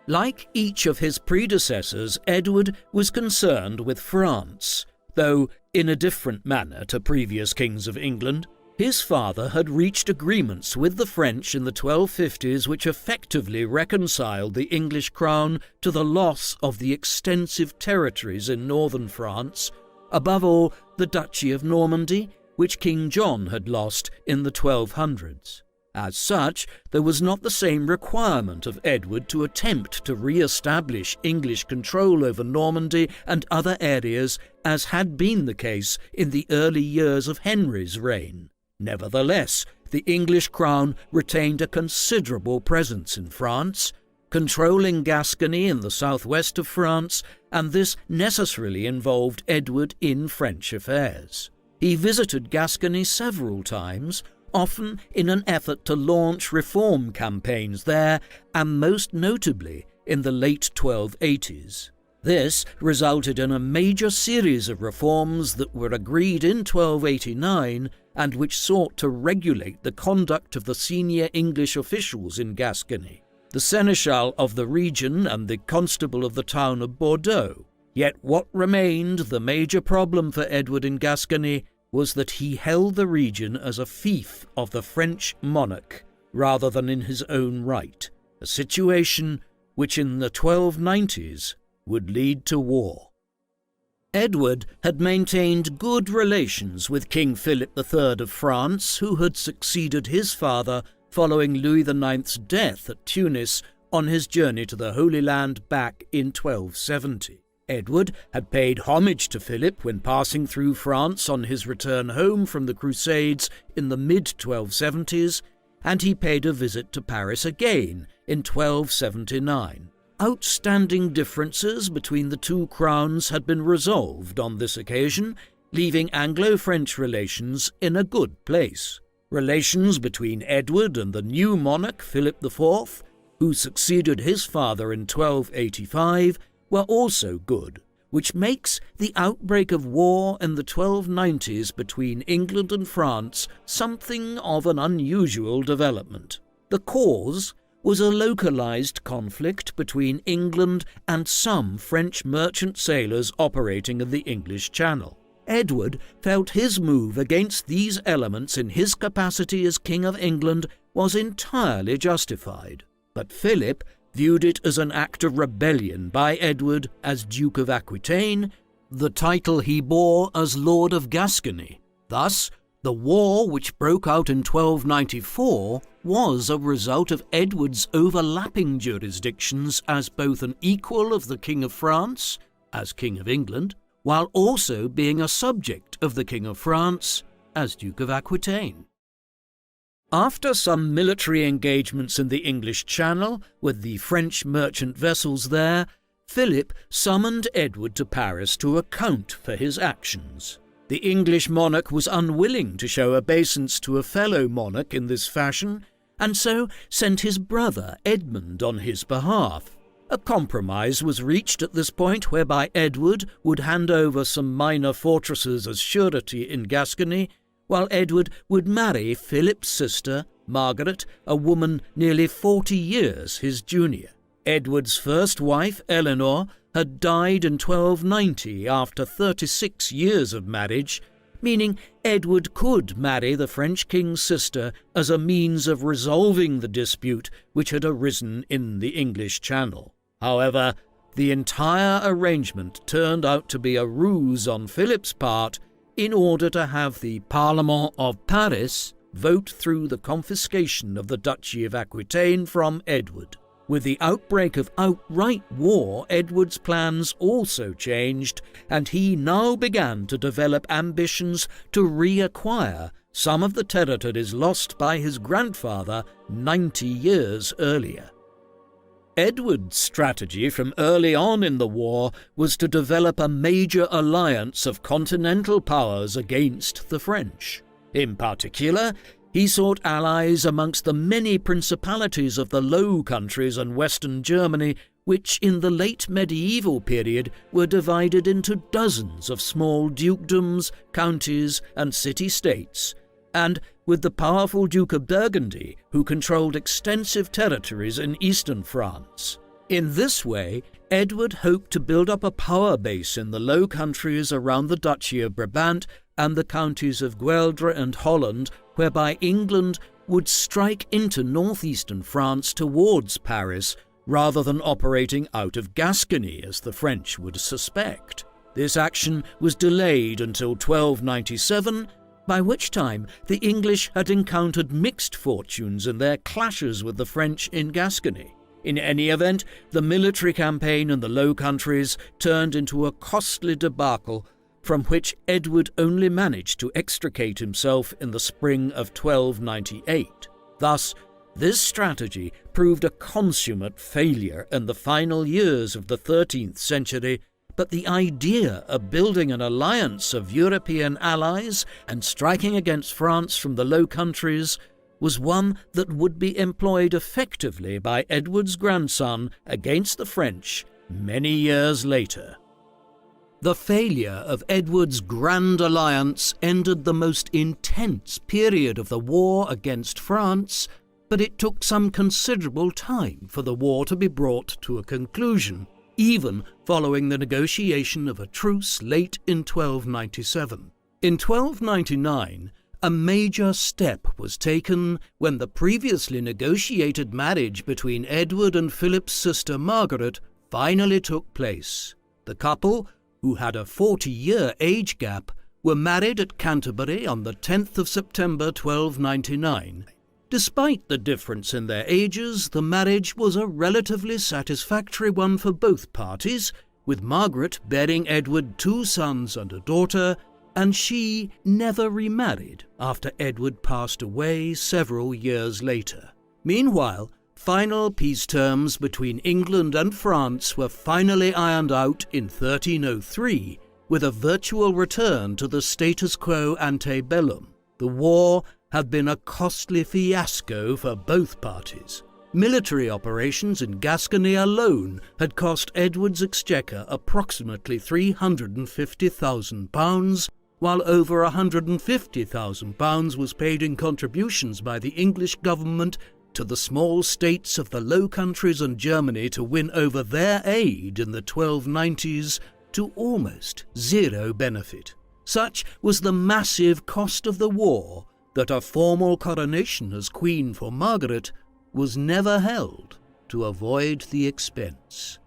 Like each of his predecessors, Edward was concerned with France, though in a different manner to previous kings of England. His father had reached agreements with the French in the 1250s which effectively reconciled the English crown to the loss of the extensive territories in northern France, above all the Duchy of Normandy, which King John had lost in the 1200s. As such, there was not the same requirement of Edward to attempt to re-establish English control over Normandy and other areas as had been the case in the early years of Henry's reign. Nevertheless, the English crown retained a considerable presence in France, controlling Gascony in the southwest of France, and this necessarily involved Edward in French affairs. He visited Gascony several times, often in an effort to launch reform campaigns there, and most notably in the late 1280s. This resulted in a major series of reforms that were agreed in 1289 and which sought to regulate the conduct of the senior English officials in Gascony, the seneschal of the region and the constable of the town of Bordeaux. Yet what remained the major problem for Edward in Gascony was that he held the region as a fief of the French monarch rather than in his own right, a situation which in the 1290s would lead to war. Edward had maintained good relations with King Philip III of France, who had succeeded his father following Louis IX's death at Tunis on his journey to the Holy Land back in 1270. Edward had paid homage to Philip when passing through France on his return home from the Crusades in the mid-1270s, and he paid a visit to Paris again in 1279. Outstanding differences between the two crowns had been resolved on this occasion, leaving Anglo-French relations in a good place. Relations between Edward and the new monarch Philip IV, who succeeded his father in 1285, were also good, which makes the outbreak of war in the 1290s between England and France something of an unusual development. The cause was a localized conflict between England and some French merchant sailors operating in the English Channel. Edward felt his move against these elements in his capacity as King of England was entirely justified, but Philip viewed it as an act of rebellion by Edward as Duke of Aquitaine, the title he bore as Lord of Gascony. Thus, the war which broke out in 1294 was a result of Edward's overlapping jurisdictions as both an equal of the King of France, as King of England, while also being a subject of the King of France as Duke of Aquitaine. After some military engagements in the English Channel with the French merchant vessels there, Philip summoned Edward to Paris to account for his actions. The English monarch was unwilling to show obeisance to a fellow monarch in this fashion, and so sent his brother Edmund on his behalf. A compromise was reached at this point whereby Edward would hand over some minor fortresses as surety in Gascony, while Edward would marry Philip's sister, Margaret, a woman nearly 40 years his junior. Edward's first wife, Eleanor, had died in 1290 after 36 years of marriage, meaning Edward could marry the French king's sister as a means of resolving the dispute which had arisen in the English Channel. However, the entire arrangement turned out to be a ruse on Philip's part in order to have the Parlement of Paris vote through the confiscation of the Duchy of Aquitaine from Edward. With the outbreak of outright war, Edward's plans also changed, and he now began to develop ambitions to reacquire some of the territories lost by his grandfather 90 years earlier. Edward's strategy from early on in the war was to develop a major alliance of continental powers against the French. In particular, he sought allies amongst the many principalities of the Low Countries and Western Germany, which in the late medieval period were divided into dozens of small dukedoms, counties, and city-states, and with the powerful Duke of Burgundy, who controlled extensive territories in eastern France. In this way, Edward hoped to build up a power base in the Low Countries around the Duchy of Brabant and the counties of Gueldre and Holland, whereby England would strike into northeastern France towards Paris, rather than operating out of Gascony, as the French would suspect. This action was delayed until 1297, by which time the English had encountered mixed fortunes in their clashes with the French in Gascony. In any event, the military campaign in the Low Countries turned into a costly debacle, from which Edward only managed to extricate himself in the spring of 1298. Thus, this strategy proved a consummate failure in the final years of the 13th century, but the idea of building an alliance of European allies and striking against France from the Low Countries was one that would be employed effectively by Edward's grandson against the French many years later. The failure of Edward's Grand Alliance ended the most intense period of the war against France, but it took some considerable time for the war to be brought to a conclusion, even following the negotiation of a truce late in 1297. In 1299, a major step was taken when the previously negotiated marriage between Edward and Philip's sister Margaret finally took place. The couple, who had a 40-year age gap, were married at Canterbury on the 10th of September 1299. Despite the difference in their ages, the marriage was a relatively satisfactory one for both parties, with Margaret bearing Edward 2 sons and a daughter, and she never remarried after Edward passed away several years later. Meanwhile, Final peace terms between England and France were finally ironed out in 1303, with a virtual return to the status quo ante bellum. The war had been a costly fiasco for both parties. Military operations in Gascony alone had cost Edward's exchequer approximately £350,000, while over £150,000 was paid in contributions by the English government to the small states of the Low Countries and Germany to win over their aid in the 1290s to almost zero benefit. Such was the massive cost of the war that a formal coronation as Queen for Margaret was never held to avoid the expense.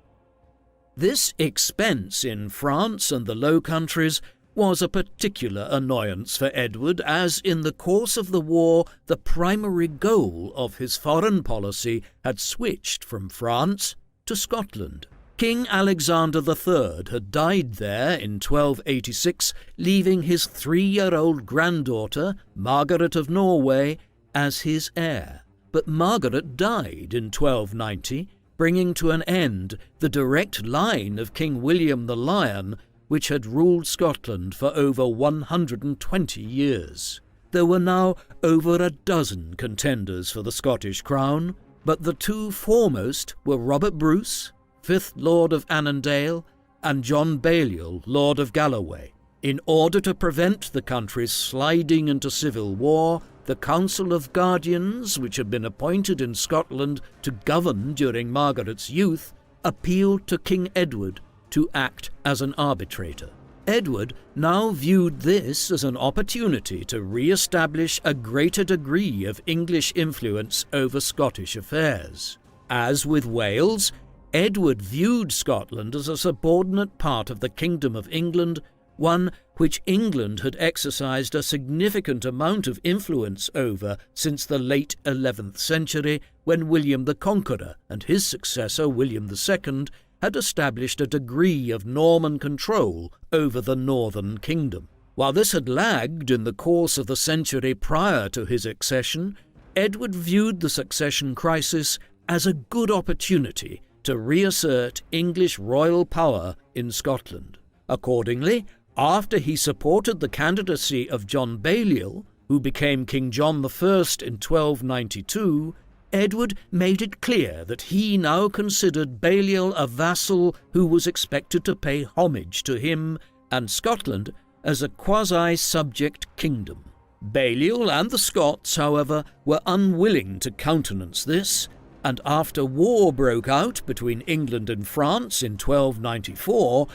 This expense in France and the Low Countries was a particular annoyance for Edward, as in the course of the war the primary goal of his foreign policy had switched from France to Scotland. King Alexander III had died there in 1286, leaving his 3-year-old granddaughter, Margaret of Norway, as his heir. But Margaret died in 1290, bringing to an end the direct line of King William the Lion, which had ruled Scotland for over 120 years. There were now over a dozen contenders for the Scottish crown, but the two foremost were Robert Bruce, 5th Lord of Annandale, and John Balliol, Lord of Galloway. In order to prevent the country's sliding into civil war, the Council of Guardians, which had been appointed in Scotland to govern during Margaret's youth, appealed to King Edward to act as an arbitrator. Edward now viewed this as an opportunity to re-establish a greater degree of English influence over Scottish affairs. As with Wales, Edward viewed Scotland as a subordinate part of the Kingdom of England, one which England had exercised a significant amount of influence over since the late 11th century, when William the Conqueror and his successor William II had established a degree of Norman control over the northern kingdom. While this had lagged in the course of the century prior to his accession, Edward viewed the succession crisis as a good opportunity to reassert English royal power in Scotland. Accordingly, after he supported the candidacy of John Balliol, who became King John I in 1292, Edward made it clear that he now considered Balliol a vassal who was expected to pay homage to him, and Scotland as a quasi-subject kingdom. Balliol and the Scots, however, were unwilling to countenance this, and after war broke out between England and France in 1294,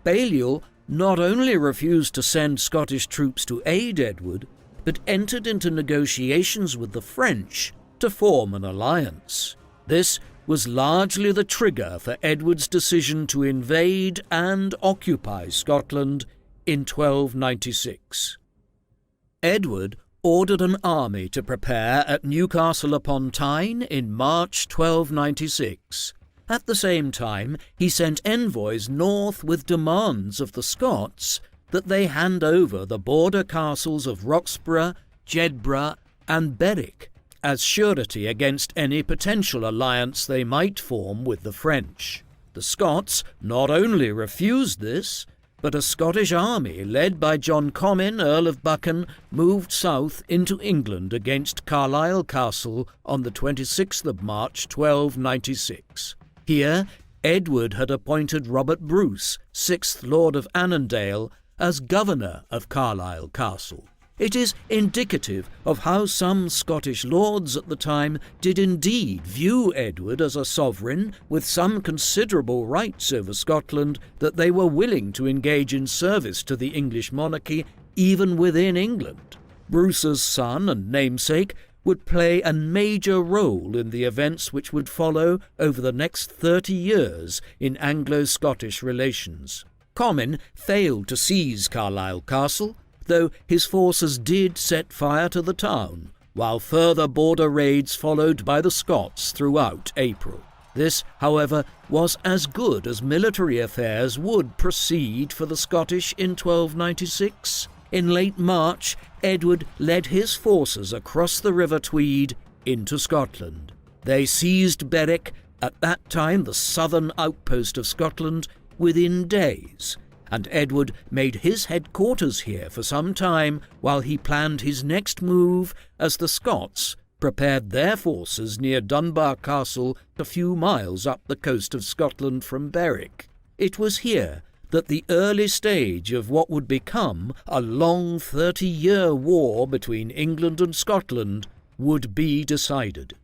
Balliol not only refused to send Scottish troops to aid Edward, but entered into negotiations with the French to form an alliance. This was largely the trigger for Edward's decision to invade and occupy Scotland in 1296. Edward ordered an army to prepare at Newcastle upon Tyne in March 1296. At the same time, he sent envoys north with demands of the Scots that they hand over the border castles of Roxburgh, Jedburgh, and Berwick as surety against any potential alliance they might form with the French. The Scots not only refused this, but a Scottish army led by John Comyn, Earl of Buchan, moved south into England against Carlisle Castle on the 26th of March 1296. Here, Edward had appointed Robert Bruce, 6th Lord of Annandale, as governor of Carlisle Castle. It is indicative of how some Scottish lords at the time did indeed view Edward as a sovereign with some considerable rights over Scotland, that they were willing to engage in service to the English monarchy even within England. Bruce's son and namesake would play a major role in the events which would follow over the next 30 years in Anglo-Scottish relations. Comyn failed to seize Carlisle Castle, though his forces did set fire to the town, while further border raids followed by the Scots throughout April. This, however, was as good as military affairs would proceed for the Scottish in 1296. In late March, Edward led his forces across the River Tweed into Scotland. They seized Berwick, at that time the southern outpost of Scotland, within days, and Edward made his headquarters here for some time while he planned his next move as the Scots prepared their forces near Dunbar Castle, a few miles up the coast of Scotland from Berwick. It was here that the early stage of what would become a long 30-year war between England and Scotland would be decided.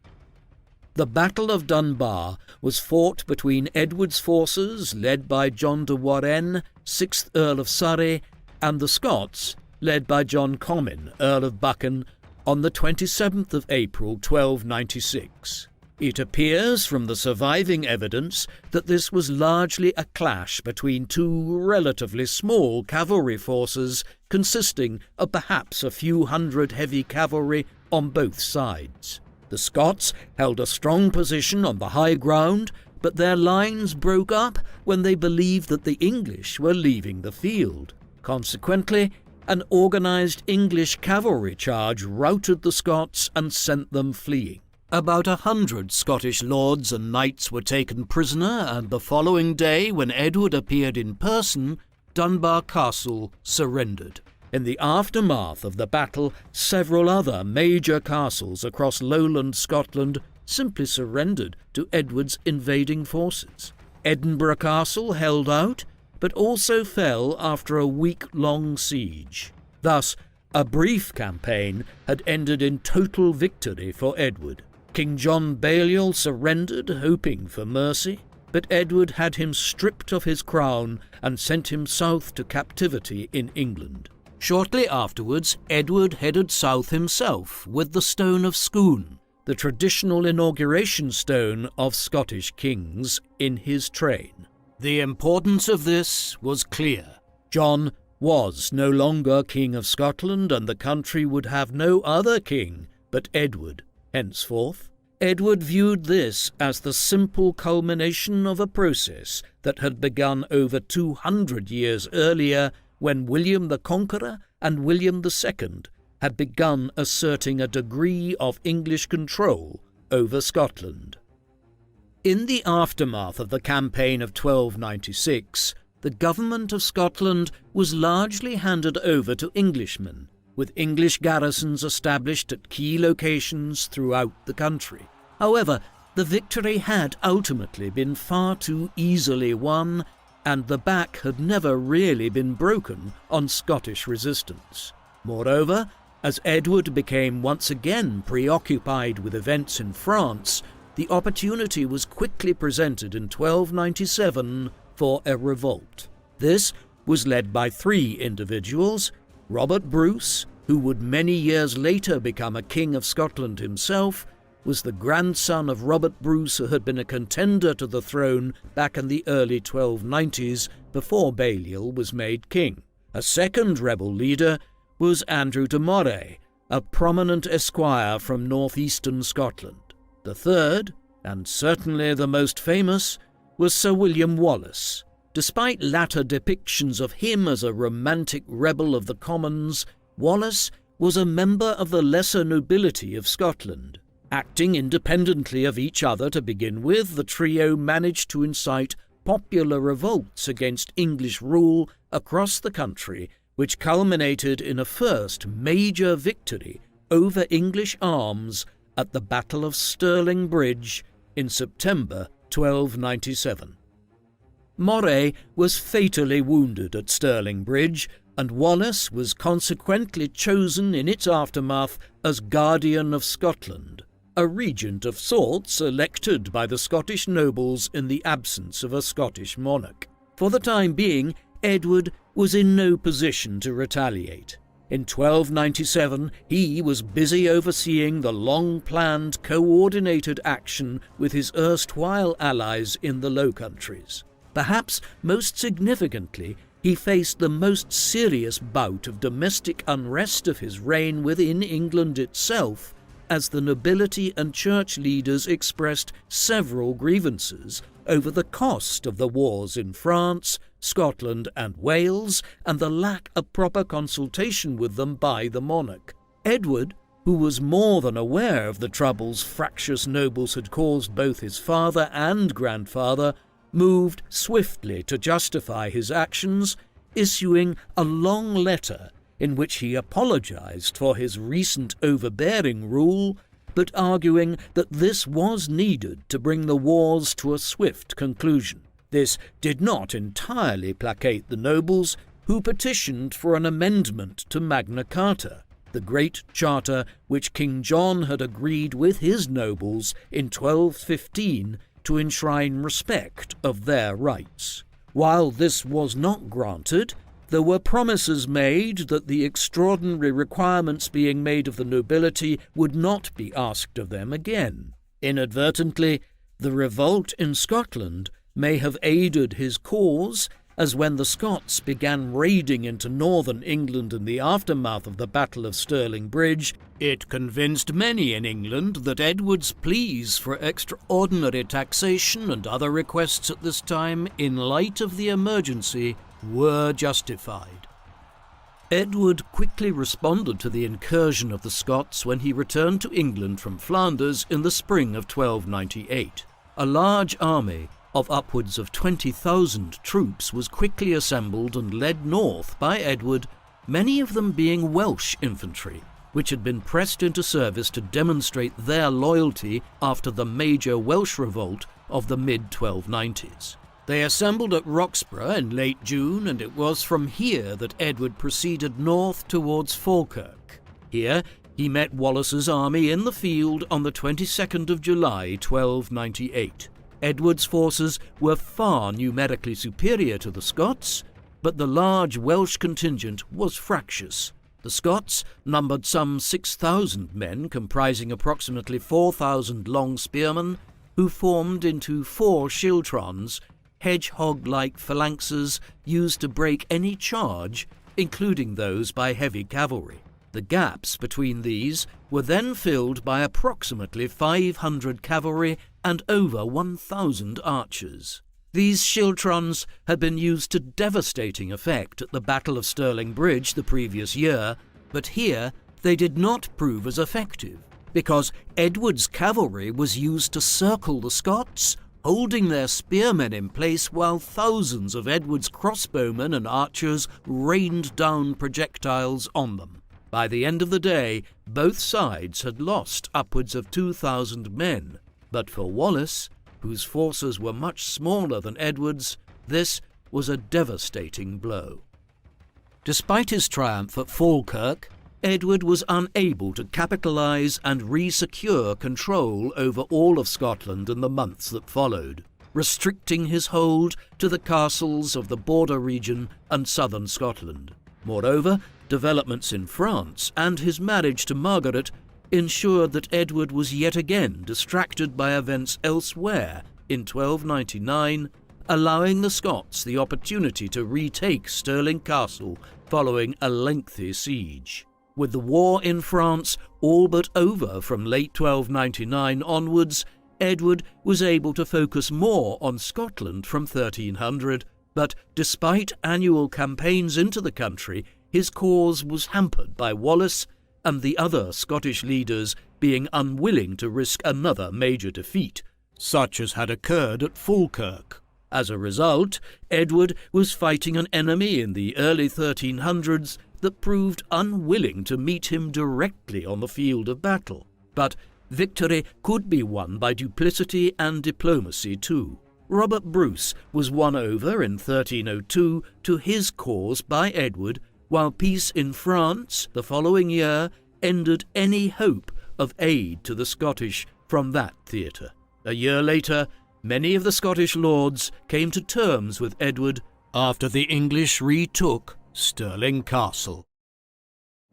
The Battle of Dunbar was fought between Edward's forces, led by John de Warenne, 6th Earl of Surrey, and the Scots, led by John Comyn, Earl of Buchan, on the 27th of April 1296. It appears from the surviving evidence that this was largely a clash between two relatively small cavalry forces consisting of perhaps a few hundred heavy cavalry on both sides. The Scots held a strong position on the high ground, but their lines broke up when they believed that the English were leaving the field. Consequently, an organised English cavalry charge routed the Scots and sent them fleeing. About 100 Scottish lords and knights were taken prisoner, and the following day, when Edward appeared in person, Dunbar Castle surrendered. In the aftermath of the battle, several other major castles across lowland Scotland simply surrendered to Edward's invading forces. Edinburgh Castle held out, but also fell after a week-long siege. Thus, a brief campaign had ended in total victory for Edward. King John Balliol surrendered, hoping for mercy, but Edward had him stripped of his crown and sent him south to captivity in England. Shortly afterwards, Edward headed south himself with the Stone of Scone, the traditional inauguration stone of Scottish kings, in his train. The importance of this was clear. John was no longer King of Scotland, and the country would have no other king but Edward. Henceforth, Edward viewed this as the simple culmination of a process that had begun over 200 years earlier, when William the Conqueror and William II had begun asserting a degree of English control over Scotland. In the aftermath of the campaign of 1296, the government of Scotland was largely handed over to Englishmen, with English garrisons established at key locations throughout the country. However, the victory had ultimately been far too easily won, and the back had never really been broken on Scottish resistance. Moreover, as Edward became once again preoccupied with events in France, the opportunity was quickly presented in 1297 for a revolt. This was led by three individuals: Robert Bruce, who would many years later become a king of Scotland himself, was the grandson of Robert Bruce, who had been a contender to the throne back in the early 1290s before Balliol was made king. A second rebel leader was Andrew de Moray, a prominent esquire from northeastern Scotland. The third, and certainly the most famous, was Sir William Wallace. Despite latter depictions of him as a romantic rebel of the commons, Wallace was a member of the lesser nobility of Scotland. Acting independently of each other to begin with, the trio managed to incite popular revolts against English rule across the country, which culminated in a first major victory over English arms at the Battle of Stirling Bridge in September 1297. Moray was fatally wounded at Stirling Bridge, and Wallace was consequently chosen in its aftermath as Guardian of Scotland, a regent of sorts elected by the Scottish nobles in the absence of a Scottish monarch. For the time being, Edward was in no position to retaliate. In 1297, he was busy overseeing the long-planned, coordinated action with his erstwhile allies in the Low Countries. Perhaps most significantly, he faced the most serious bout of domestic unrest of his reign within England itself, as the nobility and church leaders expressed several grievances over the cost of the wars in France, Scotland and Wales, and the lack of proper consultation with them by the monarch. Edward who was more than aware of the troubles fractious nobles had caused both his father and grandfather, moved swiftly to justify his actions, issuing a long letter in which he apologized for his recent overbearing rule, but arguing that this was needed to bring the wars to a swift conclusion. This did not entirely placate the nobles, who petitioned for an amendment to Magna Carta, the great charter which King John had agreed with his nobles in 1215 to enshrine respect of their rights. While this was not granted, there were promises made that the extraordinary requirements being made of the nobility would not be asked of them again. Inadvertently, the revolt in Scotland may have aided his cause, as when the Scots began raiding into northern England in the aftermath of the Battle of Stirling Bridge, it convinced many in England that Edward's pleas for extraordinary taxation and other requests at this time, in light of the emergency, were justified. Edward quickly responded to the incursion of the Scots when he returned to England from Flanders in the spring of 1298. A large army of upwards of 20,000 troops was quickly assembled and led north by Edward, many of them being Welsh infantry, which had been pressed into service to demonstrate their loyalty after the major Welsh Revolt of the mid-1290s. They assembled at Roxburgh in late June, and it was from here that Edward proceeded north towards Falkirk. Here he met Wallace's army in the field on the 22nd of July, 1298. Edward's forces were far numerically superior to the Scots, but the large Welsh contingent was fractious. The Scots numbered some 6,000 men, comprising approximately 4,000 long spearmen, who formed into 4 schiltrons, hedgehog-like phalanxes used to break any charge, including those by heavy cavalry. The gaps between these were then filled by approximately 500 cavalry and over 1,000 archers. These schiltrons had been used to devastating effect at the Battle of Stirling Bridge the previous year, but here they did not prove as effective, because Edward's cavalry was used to circle the Scots, holding their spearmen in place while thousands of Edward's crossbowmen and archers rained down projectiles on them. By the end of the day, both sides had lost upwards of 2,000 men, but for Wallace, whose forces were much smaller than Edward's, this was a devastating blow. Despite his triumph at Falkirk, Edward was unable to capitalize and re-secure control over all of Scotland in the months that followed, restricting his hold to the castles of the border region and southern Scotland. Moreover, developments in France and his marriage to Margaret ensured that Edward was yet again distracted by events elsewhere in 1299, allowing the Scots the opportunity to retake Stirling Castle following a lengthy siege. With the war in France all but over from late 1299 onwards, Edward was able to focus more on Scotland from 1300, but despite annual campaigns into the country, his cause was hampered by Wallace and the other Scottish leaders being unwilling to risk another major defeat, such as had occurred at Falkirk. As a result, Edward was fighting an enemy in the early 1300s that proved unwilling to meet him directly on the field of battle. But victory could be won by duplicity and diplomacy too. Robert Bruce was won over in 1302 to his cause by Edward, while peace in France the following year ended any hope of aid to the Scottish from that theatre. A year later, many of the Scottish lords came to terms with Edward after the English retook Stirling Castle.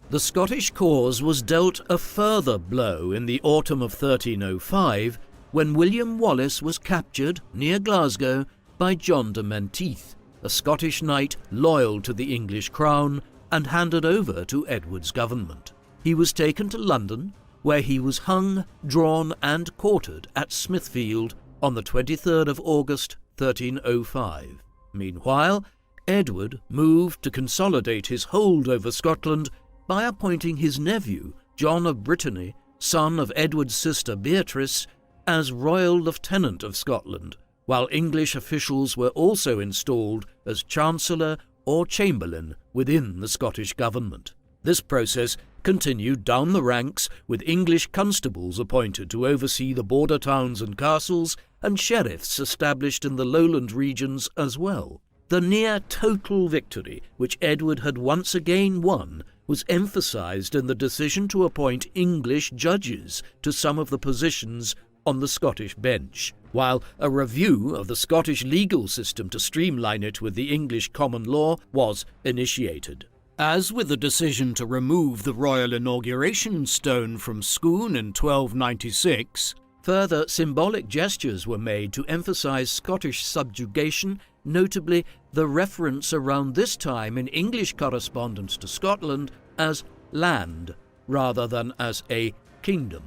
The Scottish cause was dealt a further blow in the autumn of 1305 when William Wallace was captured near Glasgow by John de Menteith, a Scottish knight loyal to the English crown, and handed over to Edward's government. He was taken to London, where he was hung, drawn and quartered at Smithfield on the 23rd of August 1305. Meanwhile, Edward moved to consolidate his hold over Scotland by appointing his nephew, John of Brittany, son of Edward's sister Beatrice, as Royal Lieutenant of Scotland, while English officials were also installed as Chancellor or Chamberlain within the Scottish government. This process continued down the ranks, with English constables appointed to oversee the border towns and castles, and sheriffs established in the lowland regions as well. The near-total victory which Edward had once again won was emphasised in the decision to appoint English judges to some of the positions on the Scottish bench, while a review of the Scottish legal system to streamline it with the English common law was initiated. As with the decision to remove the royal inauguration stone from Scone in 1296, further symbolic gestures were made to emphasise Scottish subjugation, notably the reference around this time in English correspondence to Scotland as land rather than as a kingdom.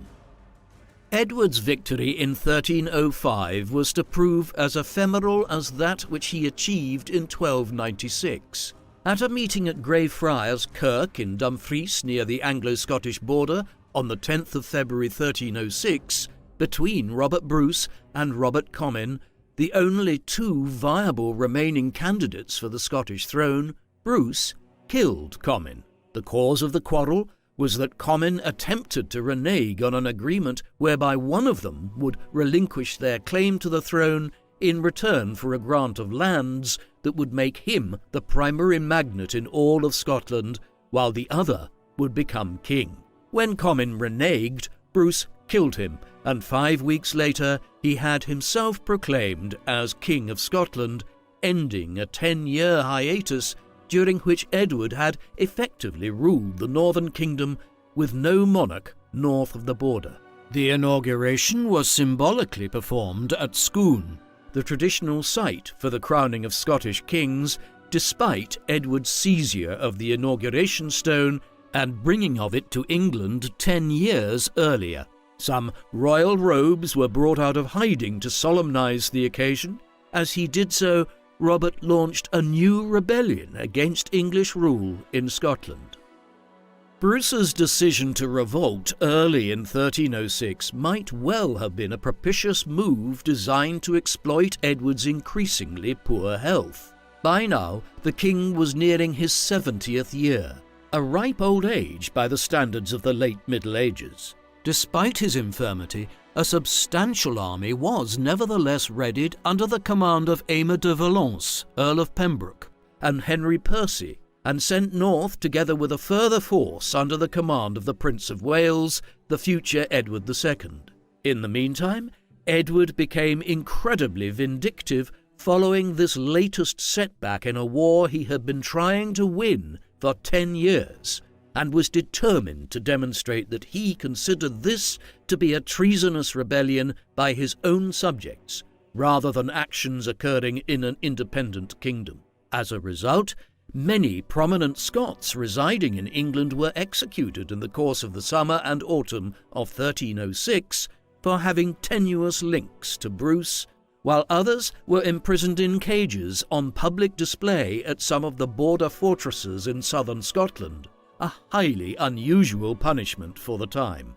Edward's victory in 1305 was to prove as ephemeral as that which he achieved in 1296. At a meeting at Greyfriars Kirk in Dumfries near the Anglo-Scottish border on the 10th of February 1306, between Robert Bruce and Robert Comyn, the only two viable remaining candidates for the Scottish throne, Bruce killed Comyn. The cause of the quarrel was that Comyn attempted to renege on an agreement whereby one of them would relinquish their claim to the throne in return for a grant of lands that would make him the primary magnate in all of Scotland, while the other would become king. When Comyn reneged, Bruce killed him, and 5 weeks later he had himself proclaimed as King of Scotland, ending a 10-year hiatus during which Edward had effectively ruled the northern kingdom with no monarch north of the border. The inauguration was symbolically performed at Scone, the traditional site for the crowning of Scottish kings, despite Edward's seizure of the inauguration stone and bringing of it to England 10 years earlier. Some royal robes were brought out of hiding to solemnise the occasion. As he did so, Robert launched a new rebellion against English rule in Scotland. Bruce's decision to revolt early in 1306 might well have been a propitious move designed to exploit Edward's increasingly poor health. By now, the king was nearing his 70th year, a ripe old age by the standards of the late Middle Ages. Despite his infirmity, a substantial army was nevertheless readied under the command of Aymer de Valence, Earl of Pembroke, and Henry Percy, and sent north together with a further force under the command of the Prince of Wales, the future Edward II. In the meantime, Edward became incredibly vindictive following this latest setback in a war he had been trying to win for 10 years, and was determined to demonstrate that he considered this to be a treasonous rebellion by his own subjects, rather than actions occurring in an independent kingdom. As a result, many prominent Scots residing in England were executed in the course of the summer and autumn of 1306 for having tenuous links to Bruce, while others were imprisoned in cages on public display at some of the border fortresses in southern Scotland, a highly unusual punishment for the time.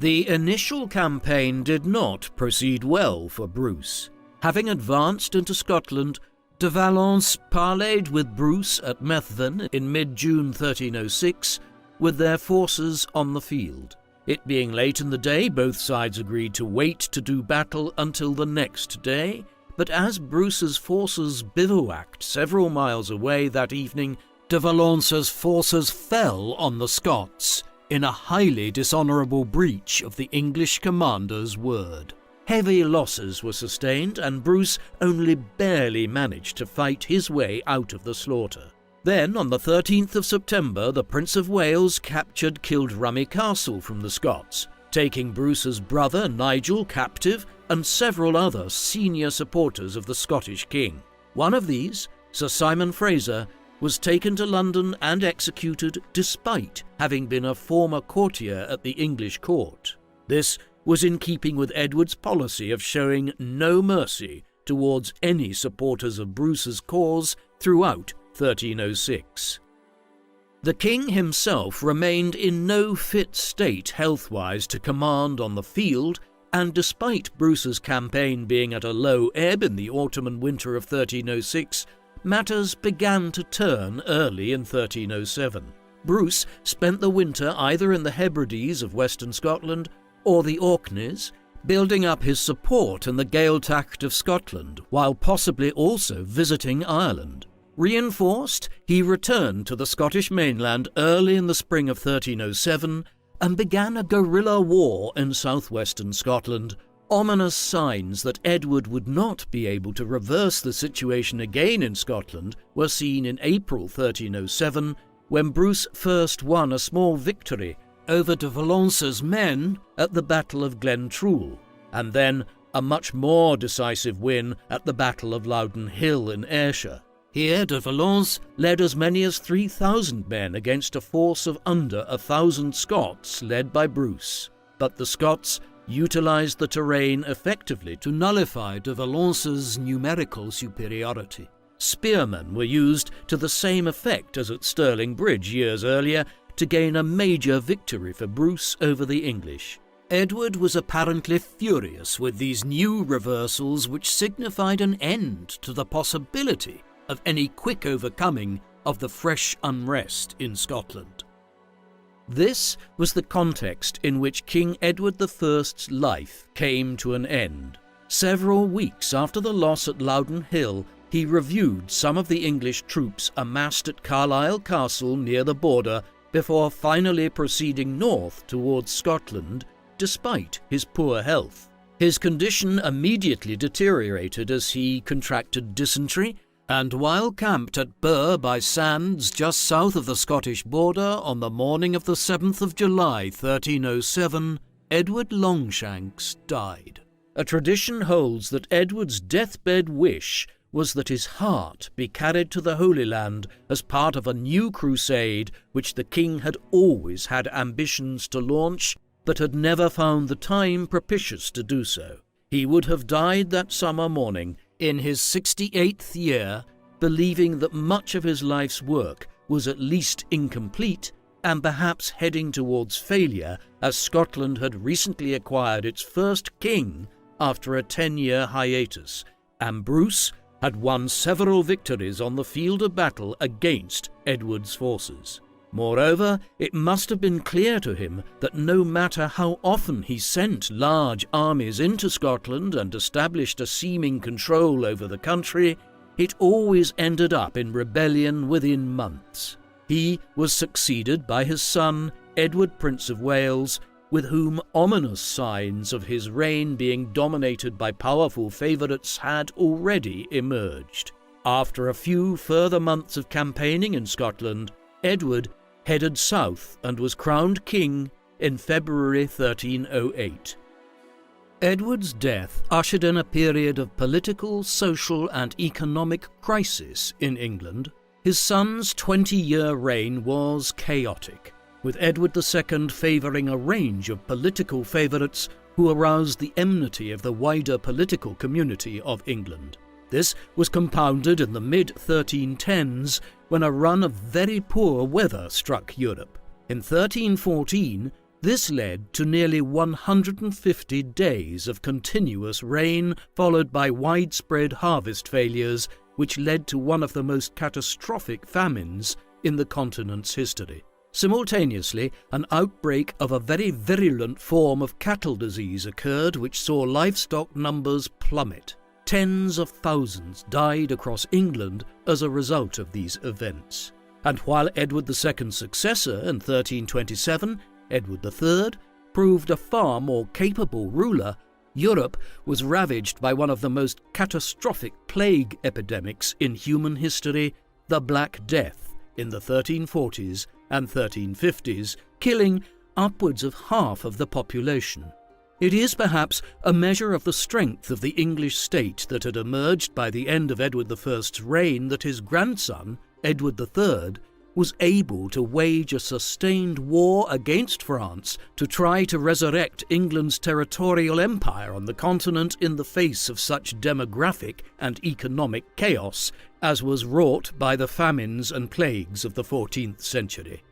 The initial campaign did not proceed well for Bruce. Having advanced into Scotland, de Valence parleyed with Bruce at Methven in mid-June 1306, with their forces on the field. It being late in the day, both sides agreed to wait to do battle until the next day, but as Bruce's forces bivouacked several miles away that evening, de Valence's forces fell on the Scots in a highly dishonourable breach of the English commander's word. Heavy losses were sustained, and Bruce only barely managed to fight his way out of the slaughter. Then, on the 13th of September, the Prince of Wales captured Kildrummy Castle from the Scots, taking Bruce's brother Nigel captive and several other senior supporters of the Scottish king. One of these, Sir Simon Fraser, was taken to London and executed despite having been a former courtier at the English court. This was in keeping with Edward's policy of showing no mercy towards any supporters of Bruce's cause throughout 1306. The king himself remained in no fit state health-wise to command on the field, and despite Bruce's campaign being at a low ebb in the autumn and winter of 1306, matters began to turn early in 1307. Bruce spent the winter either in the Hebrides of western Scotland or the Orkneys, building up his support in the Gaeltacht of Scotland, while possibly also visiting Ireland. Reinforced, he returned to the Scottish mainland early in the spring of 1307 and began a guerrilla war in southwestern Scotland. Ominous signs that Edward would not be able to reverse the situation again in Scotland were seen in April 1307, when Bruce first won a small victory over de Valence's men at the Battle of Glentrool, and then a much more decisive win at the Battle of Loudon Hill in Ayrshire. Here de Valence led as many as 3,000 men against a force of under 1,000 Scots led by Bruce, but the Scots utilised the terrain effectively to nullify de Valence's numerical superiority. Spearmen were used to the same effect as at Stirling Bridge years earlier to gain a major victory for Bruce over the English. Edward was apparently furious with these new reversals, which signified an end to the possibility of any quick overcoming of the fresh unrest in Scotland. This was the context in which King Edward I's life came to an end. Several weeks after the loss at Loudon Hill, he reviewed some of the English troops amassed at Carlisle Castle near the border before finally proceeding north towards Scotland, despite his poor health. His condition immediately deteriorated as he contracted dysentery, and while camped at Burr by Sands just south of the Scottish border on the morning of the 7th of July 1307, Edward Longshanks died. A tradition holds that Edward's deathbed wish was that his heart be carried to the Holy Land as part of a new crusade which the king had always had ambitions to launch, but had never found the time propitious to do so. He would have died that summer morning, in his 68th year, believing that much of his life's work was at least incomplete and perhaps heading towards failure, as Scotland had recently acquired its first king after a 10-year hiatus, and Bruce had won several victories on the field of battle against Edward's forces. Moreover, it must have been clear to him that no matter how often he sent large armies into Scotland and established a seeming control over the country, it always ended up in rebellion within months. He was succeeded by his son, Edward, Prince of Wales, with whom ominous signs of his reign being dominated by powerful favourites had already emerged. After a few further months of campaigning in Scotland, Edward headed south and was crowned king in February 1308. Edward's death ushered in a period of political, social and economic crisis in England. His son's 20-year reign was chaotic, with Edward II favouring a range of political favourites who aroused the enmity of the wider political community of England. This was compounded in the mid-1310s when a run of very poor weather struck Europe. In 1314, this led to nearly 150 days of continuous rain, followed by widespread harvest failures, which led to one of the most catastrophic famines in the continent's history. Simultaneously, an outbreak of a very virulent form of cattle disease occurred, which saw livestock numbers plummet. Tens of thousands died across England as a result of these events. And while Edward II's successor in 1327, Edward III, proved a far more capable ruler, Europe was ravaged by one of the most catastrophic plague epidemics in human history, the Black Death, in the 1340s and 1350s, killing upwards of half of the population. It is perhaps a measure of the strength of the English state that had emerged by the end of Edward I's reign that his grandson, Edward III, was able to wage a sustained war against France to try to resurrect England's territorial empire on the continent in the face of such demographic and economic chaos, as was wrought by the famines and plagues of the 14th century.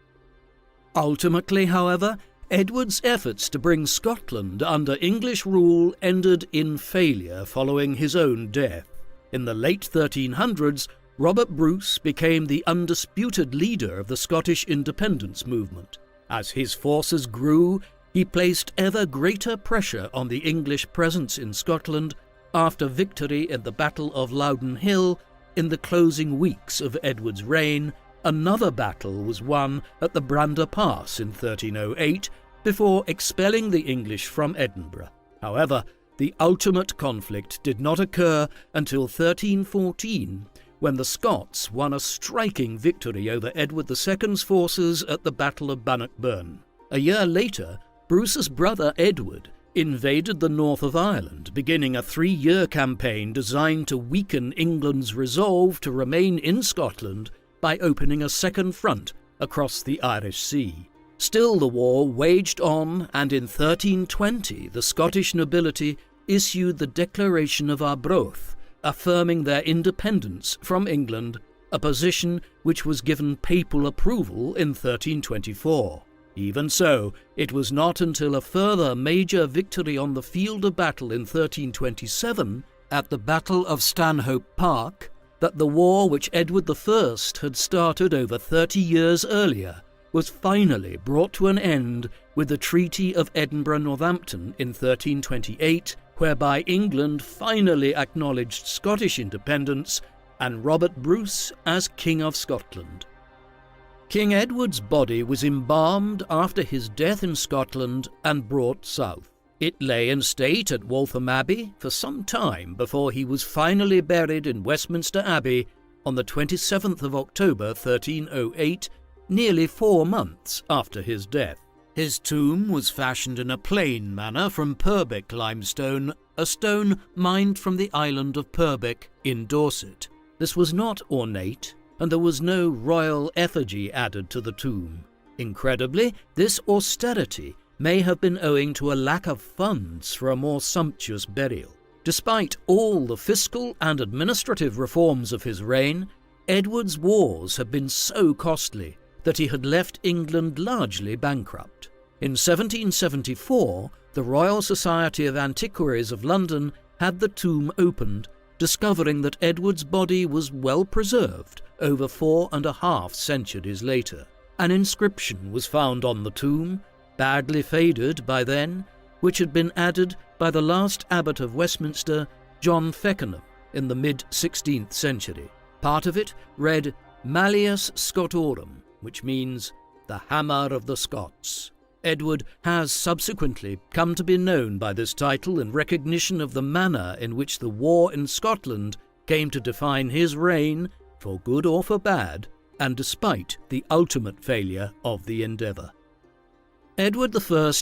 Ultimately, however, Edward's efforts to bring Scotland under English rule ended in failure following his own death. In the late 1300s, Robert Bruce became the undisputed leader of the Scottish independence movement. As his forces grew, he placed ever greater pressure on the English presence in Scotland after victory at the Battle of Loudon Hill in the closing weeks of Edward's reign. Another battle was won at the Brander Pass in 1308 before expelling the English from Edinburgh. However, the ultimate conflict did not occur until 1314, when the Scots won a striking victory over Edward II's forces at the Battle of Bannockburn. A year later, Bruce's brother Edward invaded the north of Ireland, beginning a 3-year campaign designed to weaken England's resolve to remain in Scotland by opening a second front across the Irish Sea. Still, the war waged on, and in 1320 the Scottish nobility issued the Declaration of Arbroath, affirming their independence from England, a position which was given papal approval in 1324. Even so, it was not until a further major victory on the field of battle in 1327, at the Battle of Stanhope Park, that the war which Edward I had started over 30 years earlier was finally brought to an end with the Treaty of Edinburgh-Northampton in 1328, whereby England finally acknowledged Scottish independence and Robert Bruce as King of Scotland. King Edward's body was embalmed after his death in Scotland and brought south. It lay in state at Waltham Abbey for some time before he was finally buried in Westminster Abbey on the 27th of October 1308, nearly 4 months after his death. His tomb was fashioned in a plain manner from Purbeck limestone, a stone mined from the island of Purbeck in Dorset. This was not ornate, and there was no royal effigy added to the tomb. Incredibly, this austerity may have been owing to a lack of funds for a more sumptuous burial. Despite all the fiscal and administrative reforms of his reign, Edward's wars had been so costly that he had left England largely bankrupt. In 1774, the Royal Society of Antiquaries of London had the tomb opened, discovering that Edward's body was well preserved over 4.5 centuries later. An inscription was found on the tomb, badly faded by then, which had been added by the last abbot of Westminster, John Feckenham, in the mid-16th century. Part of it read Malleus Scotorum, which means the hammer of the Scots. Edward has subsequently come to be known by this title in recognition of the manner in which the war in Scotland came to define his reign, for good or for bad, and despite the ultimate failure of the endeavour. Edward I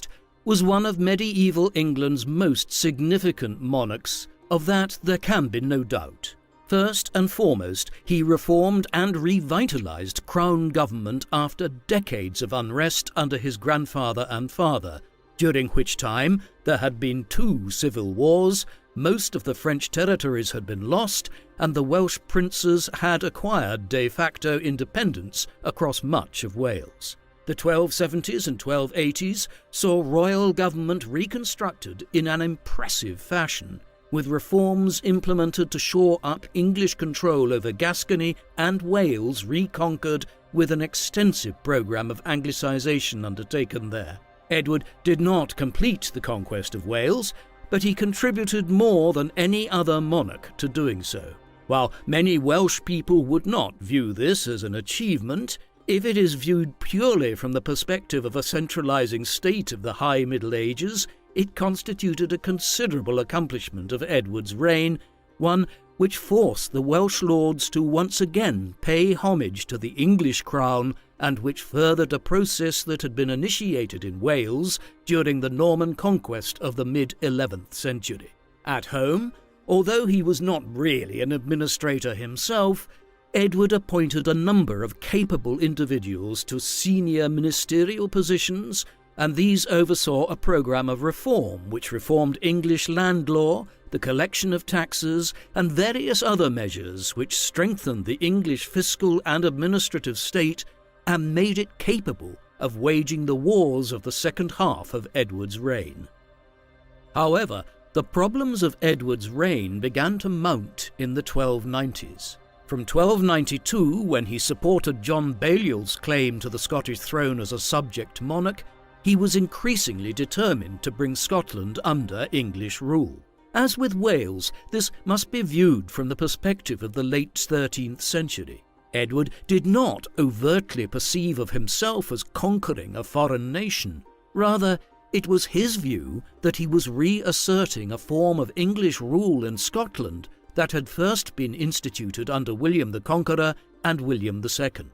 was one of medieval England's most significant monarchs, of that there can be no doubt. First and foremost, he reformed and revitalised crown government after decades of unrest under his grandfather and father, during which time there had been 2 civil wars, most of the French territories had been lost, and the Welsh princes had acquired de facto independence across much of Wales. The 1270s and 1280s saw royal government reconstructed in an impressive fashion, with reforms implemented to shore up English control over Gascony and Wales reconquered, with an extensive programme of Anglicisation undertaken there. Edward did not complete the conquest of Wales, but he contributed more than any other monarch to doing so. While many Welsh people would not view this as an achievement, if it is viewed purely from the perspective of a centralising state of the High Middle Ages, it constituted a considerable accomplishment of Edward's reign, one which forced the Welsh lords to once again pay homage to the English crown, and which furthered a process that had been initiated in Wales during the Norman conquest of the mid-11th century. At home, although he was not really an administrator himself, Edward appointed a number of capable individuals to senior ministerial positions, and these oversaw a programme of reform which reformed English land law, the collection of taxes, and various other measures which strengthened the English fiscal and administrative state and made it capable of waging the wars of the second half of Edward's reign. However, the problems of Edward's reign began to mount in the 1290s. From 1292, when he supported John Balliol's claim to the Scottish throne as a subject monarch, he was increasingly determined to bring Scotland under English rule. As with Wales, this must be viewed from the perspective of the late 13th century. Edward did not overtly perceive of himself as conquering a foreign nation. Rather, it was his view that he was reasserting a form of English rule in Scotland that had first been instituted under William the Conqueror and William II.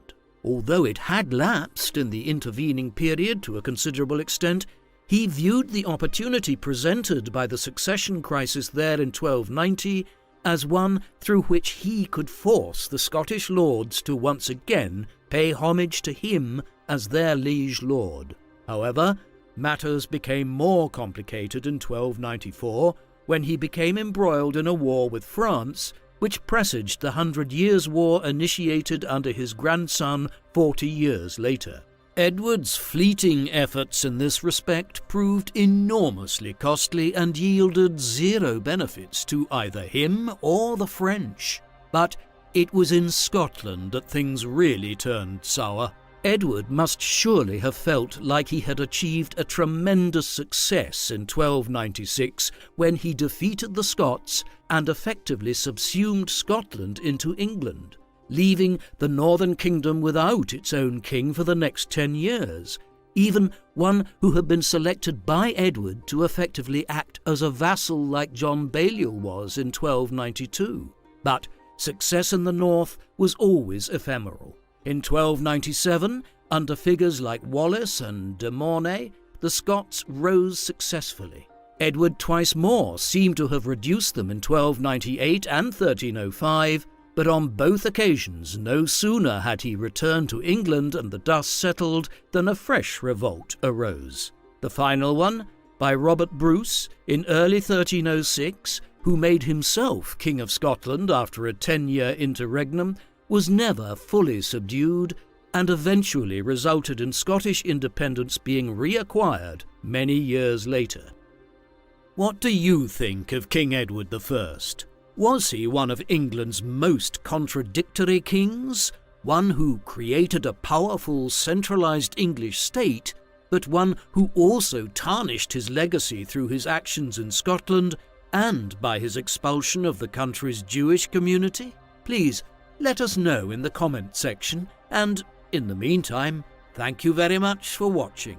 Although it had lapsed in the intervening period to a considerable extent, he viewed the opportunity presented by the succession crisis there in 1290 as one through which he could force the Scottish lords to once again pay homage to him as their liege lord. However, matters became more complicated in 1294, when he became embroiled in a war with France, which presaged the 100 Years' War initiated under his grandson 40 years later. Edward's fleeting efforts in this respect proved enormously costly and yielded zero benefits to either him or the French. But it was in Scotland that things really turned sour. Edward must surely have felt like he had achieved a tremendous success in 1296 when he defeated the Scots and effectively subsumed Scotland into England, leaving the northern kingdom without its own king for the next 10 years, even one who had been selected by Edward to effectively act as a vassal like John Balliol was in 1292. But success in the north was always ephemeral. In 1297, under figures like Wallace and de Mornay, the Scots rose successfully. Edward twice more seemed to have reduced them in 1298 and 1305, but on both occasions no sooner had he returned to England and the dust settled than a fresh revolt arose. The final one, by Robert Bruce, in early 1306, who made himself King of Scotland after a 10-year interregnum, was never fully subdued and eventually resulted in Scottish independence being reacquired many years later. What do you think of King Edward I? Was he one of England's most contradictory kings? One who created a powerful, centralised English state, but one who also tarnished his legacy through his actions in Scotland and by his expulsion of the country's Jewish community? Please, let us know in the comment section, and in the meantime, thank you very much for watching.